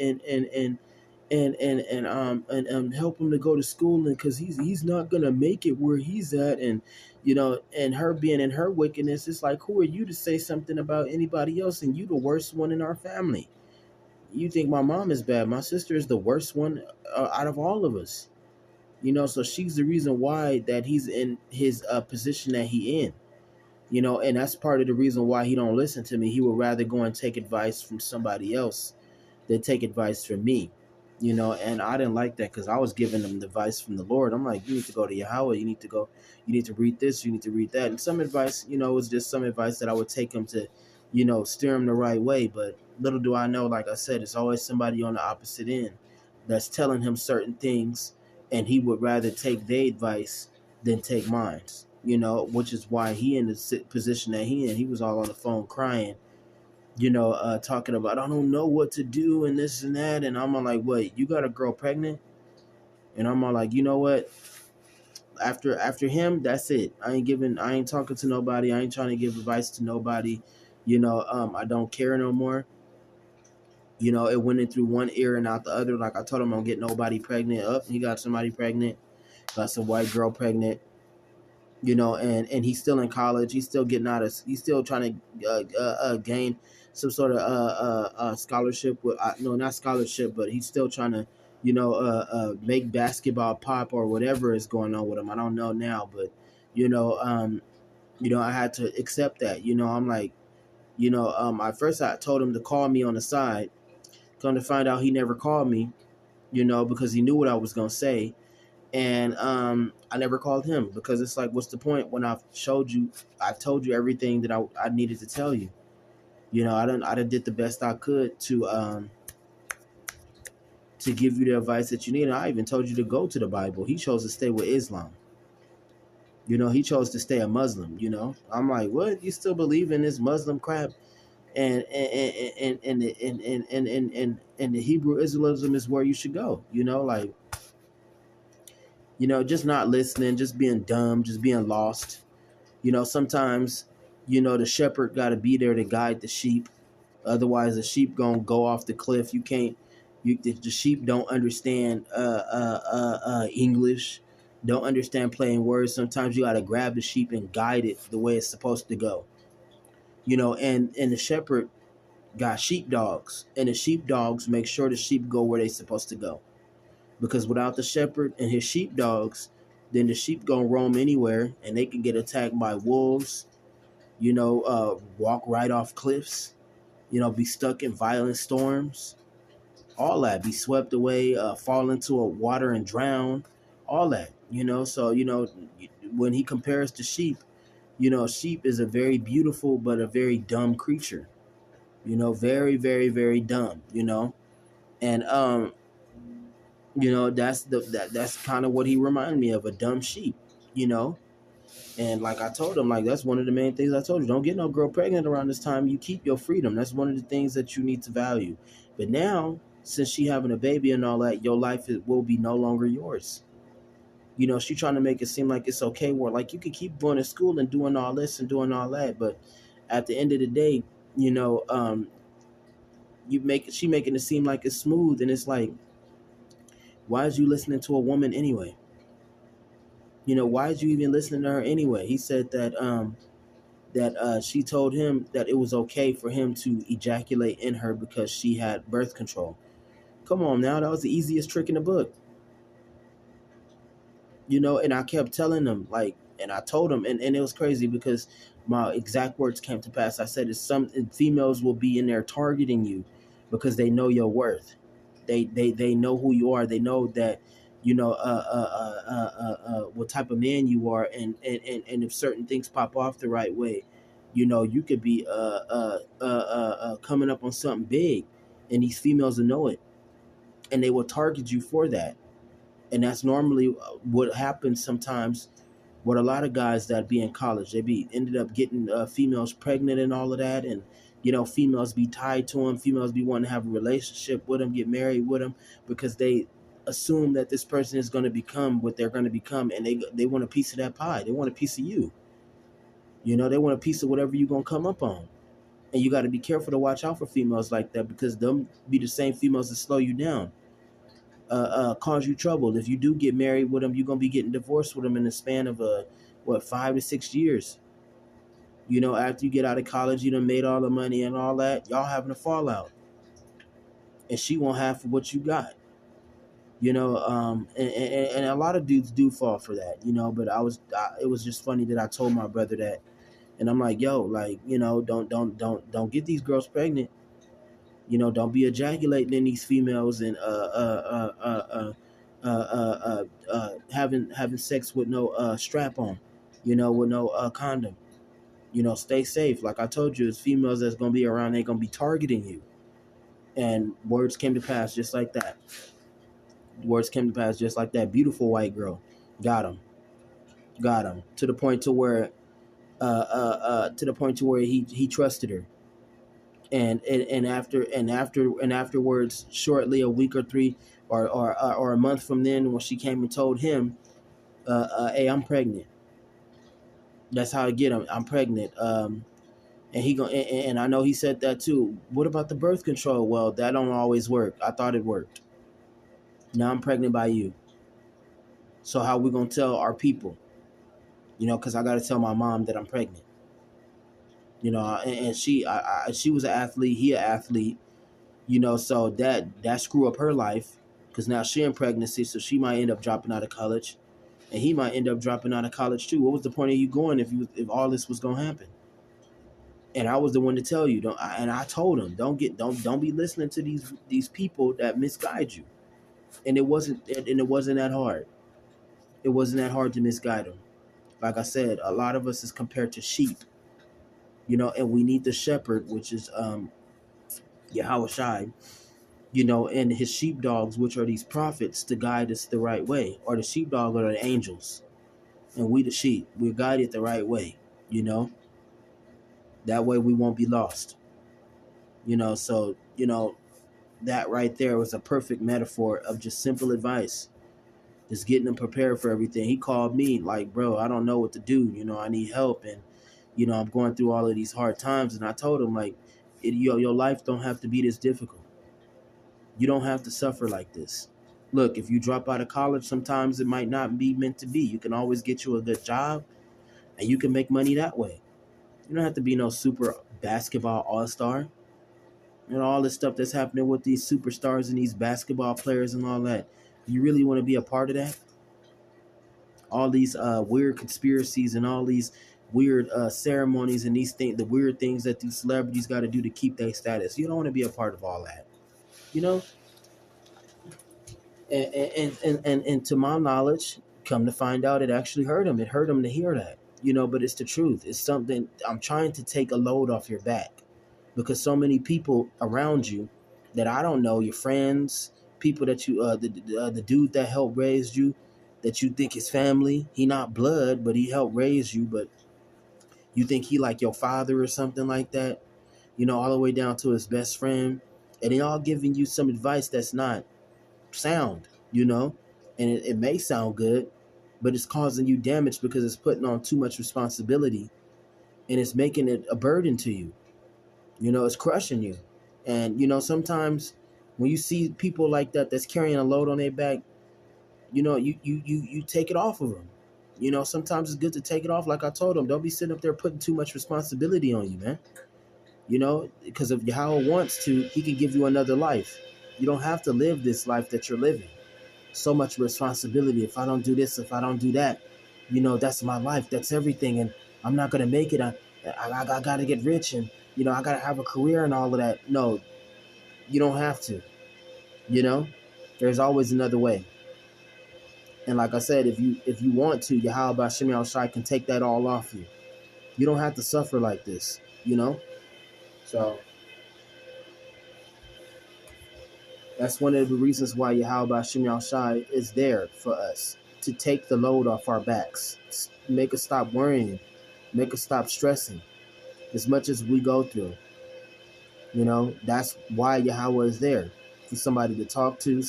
help him to go to school, and because he's not gonna make it where he's at, and and her being in her wickedness, it's like, who are you to say something about anybody else, and you the worst one in our family. You think my mom is bad, my sister is the worst one out of all of us. So she's the reason why that he's in his position that he in. And that's part of the reason why he don't listen to me. He would rather go and take advice from somebody else than take advice from me. And I didn't like that, because I was giving them the advice from the Lord. I'm like, you need to go to Yahweh, you need to read this, you need to read that. And some advice, was just some advice that I would take him to, steer him the right way. But little do I know, like I said, it's always somebody on the opposite end that's telling him certain things, and he would rather take their advice than take mine. Which is why he in the position that he in. He was all on the phone crying, talking about, I don't know what to do and this and that. And I'm all like, wait, you got a girl pregnant? And I'm all like, you know what? After him, that's it. I ain't talking to nobody. I ain't trying to give advice to nobody. I don't care no more. It went in through one ear and out the other. Like I told him, I don't get nobody pregnant. Up, he got somebody pregnant, got some white girl pregnant. And he's still in college. He's still getting out of. He's still trying to gain some sort of scholarship. With no, not scholarship, but he's still trying to, make basketball pop or whatever is going on with him. I don't know now, but I had to accept that. I'm like, at first I told him to call me on the side. Come to find out, he never called me. Because he knew what I was gonna say. And I never called him, because it's like, what's the point when I've told you everything that I needed to tell you. I done did the best I could to give you the advice that you need. And I even told you to go to the Bible. He chose to stay with Islam. He chose to stay a Muslim. I'm like, what? You still believe in this Muslim crap? And the Hebrew Islamism is where you should go. Like, just not listening, just being dumb, just being lost. Sometimes, the shepherd got to be there to guide the sheep. Otherwise, the sheep gonna go off the cliff. You can't. The sheep don't understand English, don't understand playing words. Sometimes you got to grab the sheep and guide it the way it's supposed to go. And the shepherd got sheepdogs, and the sheepdogs make sure the sheep go where they're supposed to go. Because without the shepherd and his sheepdogs, then the sheep gonna roam anywhere, and they can get attacked by wolves. Walk right off cliffs. Be stuck in violent storms. All that, be swept away, fall into a water and drown. All that. So when he compares to sheep, sheep is a very beautiful but a very dumb creature. Very, very, very dumb. And That's kind of what he reminded me of, a dumb sheep, you know. And like I told him, like that's one of the main things I told you. Don't get no girl pregnant around this time. You keep your freedom. That's one of the things that you need to value. But now, since she having a baby and all that, your life will be no longer yours. She trying to make it seem like it's okay, where like you could keep going to school and doing all this and doing all that, but at the end of the day, you know, um, she making it seem like it's smooth, and it's like, why is you listening to a woman anyway? Why is you even listening to her anyway? He said that she told him that it was okay for him to ejaculate in her because she had birth control. Come on now, that was the easiest trick in the book. And I kept telling him, like, and I told him, and it was crazy because my exact words came to pass. I said, it's some females will be in there targeting you because they know your worth. They know who you are. They know that what type of man you are, and if certain things pop off the right way, you could be coming up on something big, and these females will know it, and they will target you for that. And that's normally what happens sometimes with a lot of guys that be in college. They be ended up getting females pregnant and all of that, and females be tied to them. Females be wanting to have a relationship with them, get married with them, because they assume that this person is going to become what they're going to become, and they want a piece of that pie. They want a piece of you. They want a piece of whatever you're going to come up on. And you got to be careful to watch out for females like that, because them be the same females that slow you down, cause you trouble. If you do get married with them, you're gonna be getting divorced with them in the span of 5 to 6 years. After you get out of college, you done made all the money and all that. Y'all having a fallout, and she won't have for what you got. And a lot of dudes do fall for that. But it was just funny that I told my brother that, and I'm like, yo, like, don't get these girls pregnant. Don't be ejaculating in these females and having sex with no strap on, with no condom. Stay safe. Like I told you, it's females that's gonna be around. They're gonna be targeting you. And words came to pass just like that. Words came to pass just like that. Beautiful white girl, got him to the point to where, he trusted her. And afterwards, shortly, a week or three, or a month from then, when she came and told him, "Hey, I'm pregnant." That's how I get him. I'm pregnant. And I know he said that too. What about the birth control? Well, that don't always work. I thought it worked. Now I'm pregnant by you. So how we gonna tell our people? Because I got to tell my mom that I'm pregnant. And she was an athlete. He an athlete. So that screw up her life, because now she in pregnancy, so she might end up dropping out of college, and he might end up dropping out of college too. What was the point of you going if all this was gonna happen? And I was the one to tell you, and I told him, don't be listening to these people that misguide you. And it wasn't that hard. It wasn't that hard to misguide them. Like I said, a lot of us is compared to sheep, and we need the shepherd, which is Yahweh Shai, and his sheepdogs, which are these prophets, to guide us the right way. Or the sheepdog are the angels, and we the sheep. We're guided the right way, That way we won't be lost. So, that right there was a perfect metaphor of just simple advice. Just getting them prepared for everything. He called me like, bro, I don't know what to do. I need help, and I'm going through all of these hard times. And I told him, like, your life don't have to be this difficult. You don't have to suffer like this. Look, if you drop out of college, sometimes it might not be meant to be. You can always get you a good job, and you can make money that way. You don't have to be no super basketball all-star. All this stuff that's happening with these superstars and these basketball players and all that. You really want to be a part of that? All these weird conspiracies and all these weird ceremonies and the weird things that these celebrities got to do to keep their status. You don't want to be a part of all that, you know. And to my knowledge, come to find out, it actually hurt him. It hurt him to hear that, But it's the truth. It's something I'm trying to take a load off your back, because so many people around you that I don't know, your friends, people that you the dude that helped raise you, that you think is family. He not blood, but he helped raise you, but you think he like your father or something like that. All the way down to his best friend, and they all giving you some advice that's not sound. And it may sound good, but it's causing you damage because it's putting on too much responsibility, and it's making it a burden to you. It's crushing you. And sometimes when you see people like that that's carrying a load on their back, you take it off of them. Sometimes it's good to take it off. Like I told them, don't be sitting up there putting too much responsibility on you, man. Because if Yahweh wants to, he can give you another life. You don't have to live this life that you're living. So much responsibility. If I don't do this, if I don't do that, that's my life. That's everything. And I'm not going to make it. I got to get rich, and, I got to have a career and all of that. No, you don't have to. There's always another way. And like I said, if you want to, Yahweh Bashim Yahushai can take that all off you. You don't have to suffer like this, So that's one of the reasons why Yahweh Bashim Yahushai is there for us, to take the load off our backs, make us stop worrying, make us stop stressing as much as we go through. That's why Yahweh is there, for somebody to talk to.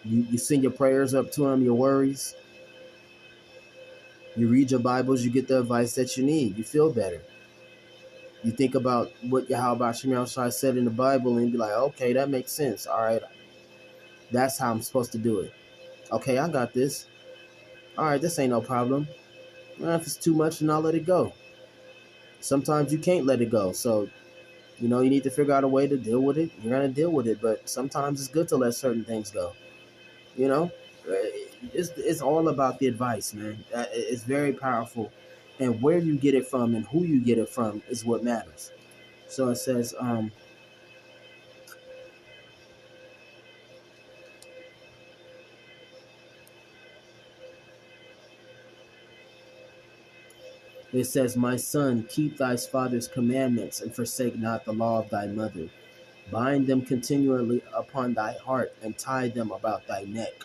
You send your prayers up to him, your worries. You read your Bibles, you get the advice that you need. You feel better. You think about what Yahweh Bashim Yahushai said in the Bible and be like, okay, that makes sense. All right, that's how I'm supposed to do it. Okay, I got this. All right, this ain't no problem. If it's too much, then I'll let it go. Sometimes you can't let it go. So, you need to figure out a way to deal with it. You're going to deal with it. But sometimes it's good to let certain things go. It's all about the advice, man. It's very powerful. And where you get it from and who you get it from is what matters. So it says, my son, keep thy father's commandments and forsake not the law of thy mother. Bind them continually upon thy heart and tie them about thy neck.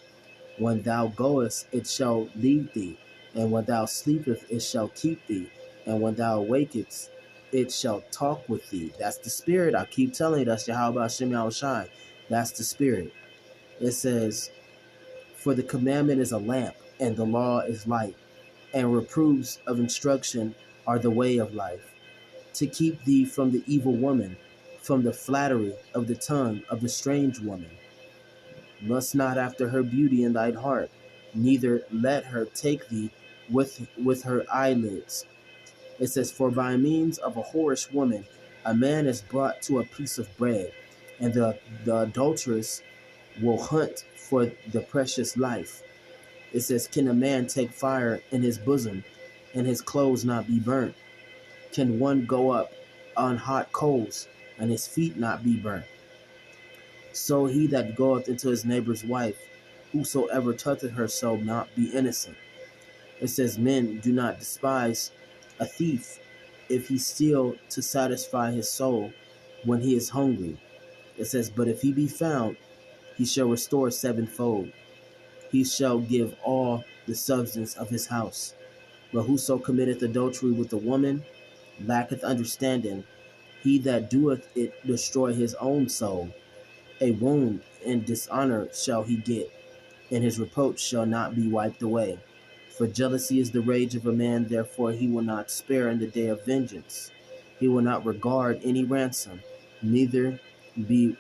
When thou goest, it shall lead thee, and when thou sleepest, it shall keep thee, and when thou awakest, it shall talk with thee. That's the spirit. I keep telling you, that's Yahweh Hashem Yahushai. That's the spirit. It says, for the commandment is a lamp, and the law is light, and reproofs of instruction are the way of life, to keep thee from the evil woman, from the flattery of the tongue of the strange woman. Lust not after her beauty in thine heart, neither let her take thee with her eyelids. It says, for by means of a whorish woman, a man is brought to a piece of bread, and the adulteress will hunt for the precious life. It says, can a man take fire in his bosom, and his clothes not be burnt? Can one go up on hot coals, and his feet not be burnt? So he that goeth into his neighbor's wife, whosoever toucheth her shall not be innocent. It says, men do not despise a thief if he steal to satisfy his soul when he is hungry. It says, but if he be found, he shall restore sevenfold. He shall give all the substance of his house. But whoso committeth adultery with a woman lacketh understanding. He that doeth it destroy his own soul. A wound and dishonor shall he get, and his reproach shall not be wiped away. For jealousy is the rage of a man, therefore he will not spare in the day of vengeance. He will not regard any ransom, neither be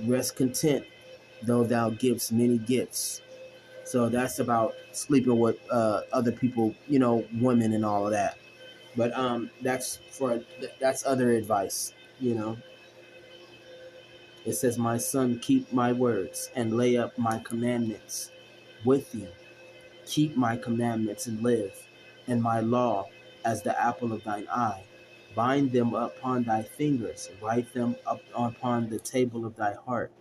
rest content, though thou givest many gifts. So that's about sleeping with other people, women and all of that. But that's other advice, It says, my son, keep my words and lay up my commandments with you. Keep my commandments and live, and my law as the apple of thine eye. Bind them upon thy fingers, write them up upon the table of thy heart.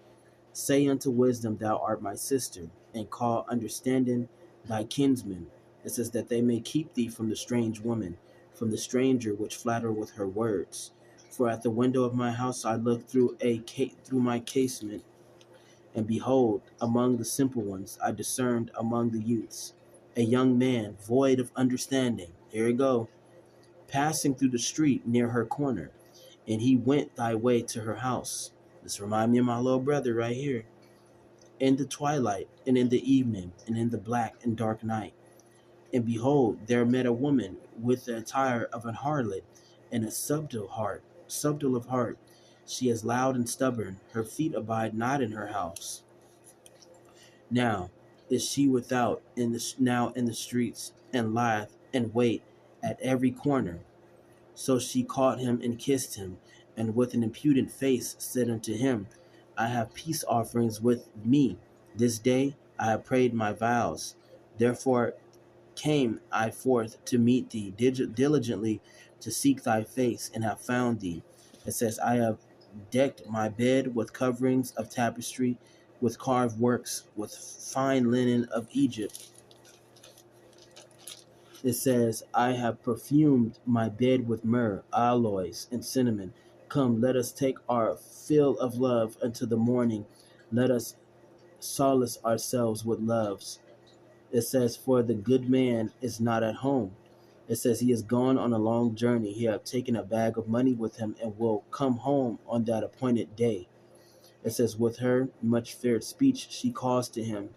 Say unto wisdom, thou art my sister, and call understanding thy kinsman. It says that they may keep thee from the strange woman, from the stranger which flatter with her words. For at the window of my house I looked through my casement, And behold, among the simple ones I discerned among the youths a young man void of understanding. Here we go. Passing through the street near her corner, and he went thy way to her house. This remind me of my little brother right here. In the twilight, and in the evening, and in the black and dark night. And behold, there met a woman with the attire of an harlot, and a subtle of heart. She is loud and stubborn. Her feet abide not in her house. Now is she without now in the streets, and lieth and wait at every corner. So she caught him and kissed him, and with an impudent face said unto him, I have peace offerings with me. This day I have prayed my vows. Therefore came I forth to meet thee diligently to seek thy face, and have found thee. It says, I have decked my bed with coverings of tapestry, with carved works, with fine linen of Egypt. It says, I have perfumed my bed with myrrh, aloes, and cinnamon. Come, let us take our fill of love until the morning. Let us solace ourselves with loves. It says, for the good man is not at home. It says, he is gone on a long journey. He hath taken a bag of money with him, and will come home on that appointed day. It says, with her much fair speech she caused to him,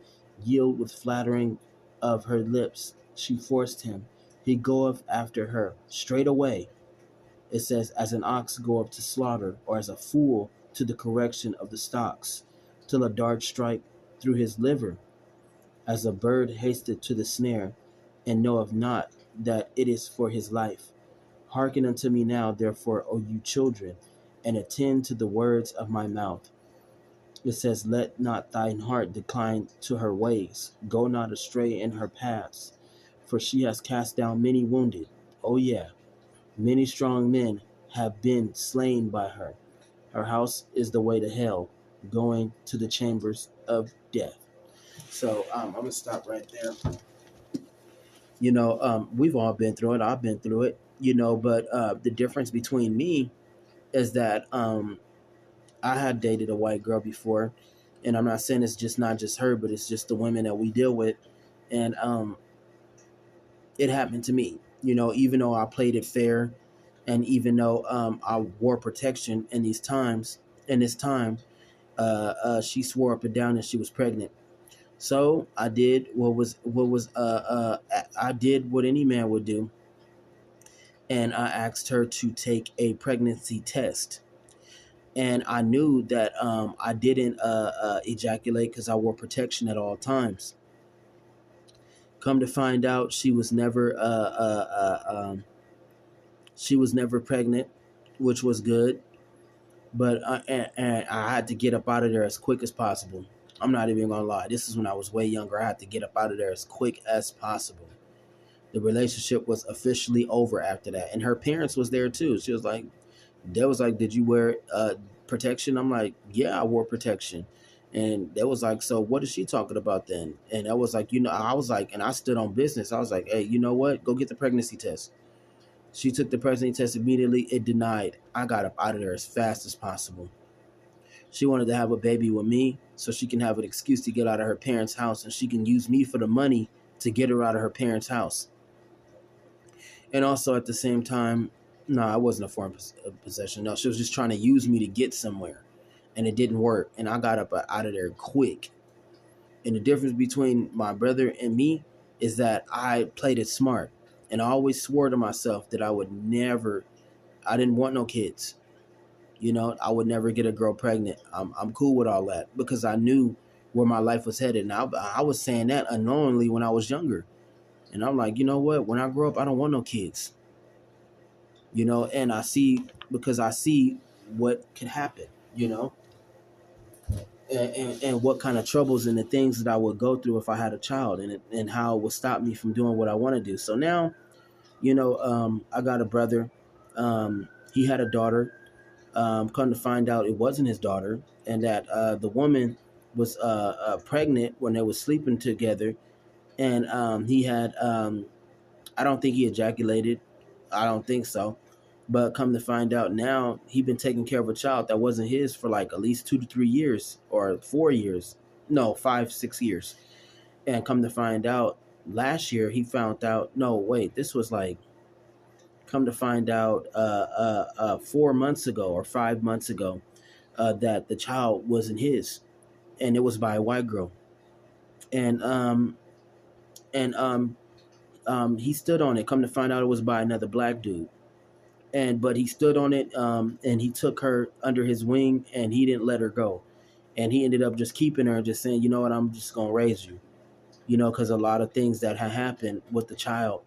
yield with flattering of her lips. She forced him. He goeth after her straight away. It says, as an ox goeth to slaughter, or as a fool to the correction of the stocks, till a dart strike through his liver, as a bird hasteth to the snare, and knoweth not that it is for his life. Hearken unto me now, therefore, O you children, and attend to the words of my mouth. It says, let not thine heart decline to her ways. Go not astray in her paths. For she has cast down many wounded. Oh yeah, many strong men have been slain by her. Her house is the way to hell, going to the chambers of death. So I'm going to stop right there. We've all been through it. I've been through it, but the difference between me is that I had dated a white girl before, and I'm not saying it's just not just her, but it's just the women that we deal with. And it happened to me, even though I played it fair, and even though I wore protection in this time, she swore up and down that she was pregnant. So I did I did what any man would do, and I asked her to take a pregnancy test. And I knew that I didn't ejaculate because I wore protection at all times. Come to find out, she was never pregnant, which was good. But and I had to get up out of there as quick as possible. I'm not even gonna lie. This is when I was way younger. I had to get up out of there as quick as possible. The relationship was officially over after that, and her parents was there too. She was like, "They was like, did you wear protection?" I'm like, "Yeah, I wore protection." And they was like, "So what is she talking about then?" And I was like, I was like, and I stood on business. I was like, "Hey, you know what? Go get the pregnancy test." She took the pregnancy test immediately. It denied. I got up out of there as fast as possible. She wanted to have a baby with me so she can have an excuse to get out of her parents' house, and she can use me for the money to get her out of her parents' house. And also at the same time, no, I wasn't a foreign possession. No, she was just trying to use me to get somewhere, and it didn't work. And I got up out of there quick. And the difference between my brother and me is that I played it smart, and I always swore to myself that I didn't want no kids. I would never get a girl pregnant. I'm cool with all that because I knew where my life was headed. And I was saying that unknowingly when I was younger. And I'm like, you know what? When I grow up, I don't want no kids. And I see what could happen, and what kind of troubles and the things that I would go through if I had a child, and how it would stop me from doing what I want to do. So now, I got a brother. He had a daughter. Come to find out, it wasn't his daughter, and that the woman was pregnant when they were sleeping together, and he had. I don't think he ejaculated. I don't think so, But come to find out now, he been taking care of a child that wasn't his for like at least 2 to 3 years or 4 years. No, 5, 6 years. And come to find out, last year he found out. No, wait, this was like, come to find out, 4 months ago or 5 months ago, that the child wasn't his, and it was by a white girl. And and he stood on it. Come to find out, it was by another black dude. And but he stood on it, and he took her under his wing, and he didn't let her go. And he ended up just keeping her and just saying, you know what, I'm just gonna raise you. Because a lot of things that had happened with the child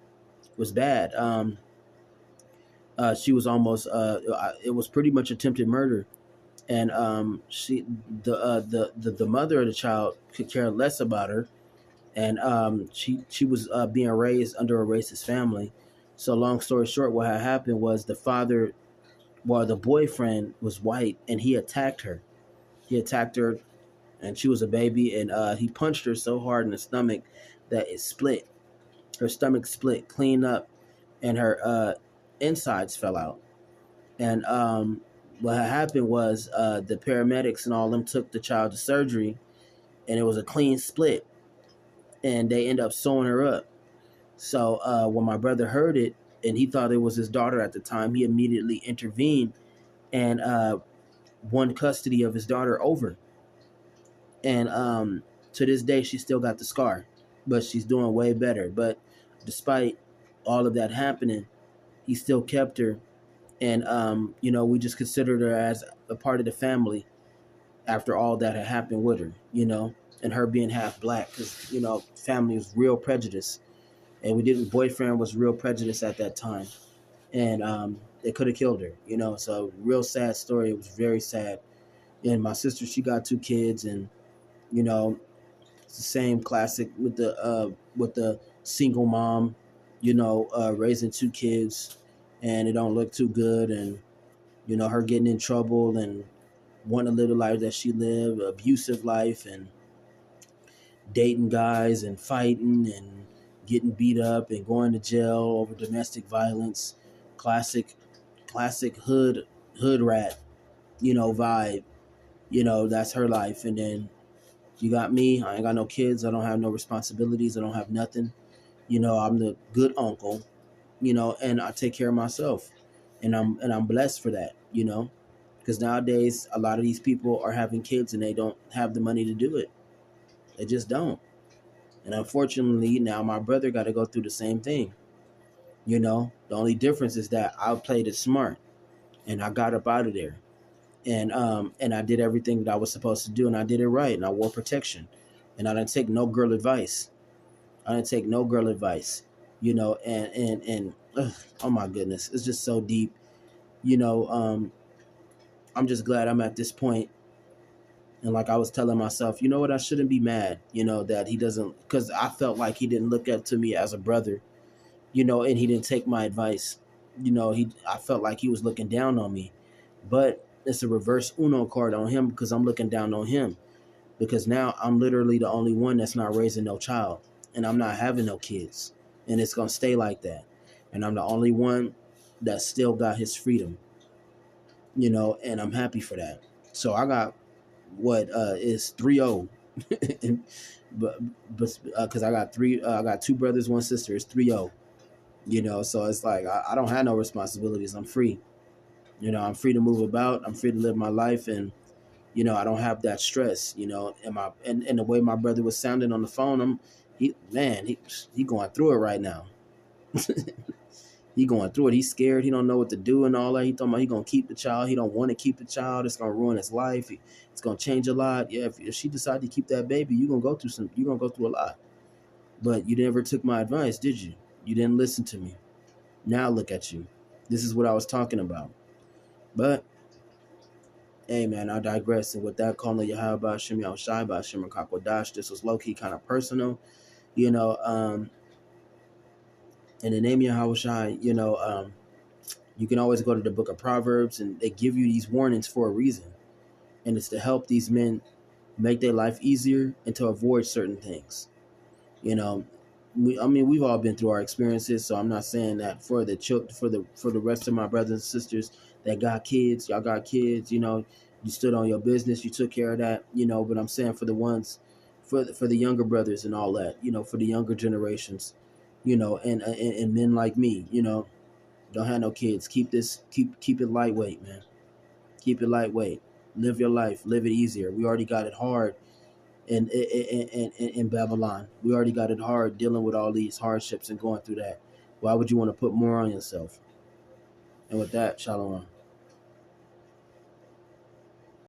was bad. She was almost, it was pretty much attempted murder. And she the mother of the child could care less about her. And she was being raised under a racist family. So long story short, what had happened was the father, well, the boyfriend was white, and he attacked her. He attacked her, and she was a baby, and he punched her so hard in the stomach that it split. Her stomach split clean up, and her insides fell out. And what had happened was, the paramedics and all them took the child to surgery, and it was a clean split, and they end up sewing her up. So when my brother heard it, and he thought it was his daughter at the time, he immediately intervened and won custody of his daughter over. And to this day, she still got the scar, but she's doing way better. But despite all of that happening, he still kept her. And we just considered her as a part of the family after all that had happened with her. And her being half black, because family was real prejudice, and we didn't. Boyfriend was real prejudice at that time, and they could have killed her. So real sad story. It was very sad. And my sister, she got 2 kids, and you know it's the same classic with the single mom, raising 2 kids, and it don't look too good, and her getting in trouble and wanting to live the life that she lived, abusive life, and dating guys and fighting and getting beat up and going to jail over domestic violence. Classic, classic hood rat, vibe. That's her life. And then you got me. I ain't got no kids. I don't have no responsibilities. I don't have nothing. I'm the good uncle. And I take care of myself, and I'm blessed for that. Because nowadays a lot of these people are having kids and they don't have the money to do it. They just don't. And unfortunately, now my brother got to go through the same thing. The only difference is that I played it smart, and I got up out of there, and I did everything that I was supposed to do, and I did it right, and I wore protection, and I didn't take no girl advice. I didn't take no girl advice. And oh my goodness, it's just so deep. I'm just glad I'm at this point. And like I was telling myself, you know what, I shouldn't be mad, that he doesn't, because I felt like he didn't look up to me as a brother, and he didn't take my advice. I felt like he was looking down on me. But it's a reverse Uno card on him, because I'm looking down on him. Because now I'm literally the only one that's not raising no child. And I'm not having no kids. And it's going to stay like that. And I'm the only one that still got his freedom. And I'm happy for that. So I got what is 3-0. but because I got 2 brothers, 1 sister. It's 3-0. So it's like I don't have no responsibilities. I'm free. I'm free to move about. I'm free to live my life, and I don't have that stress. And the way my brother was sounding on the phone, he going through it right now. He going through it. He's scared. He don't know what to do and all that. He talking about he gonna keep the child. He don't want to keep the child. It's gonna ruin his life. It's gonna change a lot. Yeah, if she decide to keep that baby, you're gonna go through a lot. But you never took my advice, did you? You didn't listen to me. Now look at you. This is what I was talking about. But hey man, I digress. And with that, calling Yahweh Shem Yahushai Ba'Shem Kakodash. This was low key kind of personal, in the name of Yahushai, you can always go to the book of Proverbs, and they give you these warnings for a reason. And it's to help these men make their life easier and to avoid certain things. we've all been through our experiences, so I'm not saying that for the rest of my brothers and sisters that got kids, y'all got kids, you stood on your business, you took care of that, but I'm saying for the ones, for the younger brothers and all that, for the younger generations, and men like me, don't have no kids. Keep it lightweight, man. Keep it lightweight. Live your life. Live it easier. We already got it hard in Babylon. We already got it hard dealing with all these hardships and going through that. Why would you want to put more on yourself? And with that, shalom.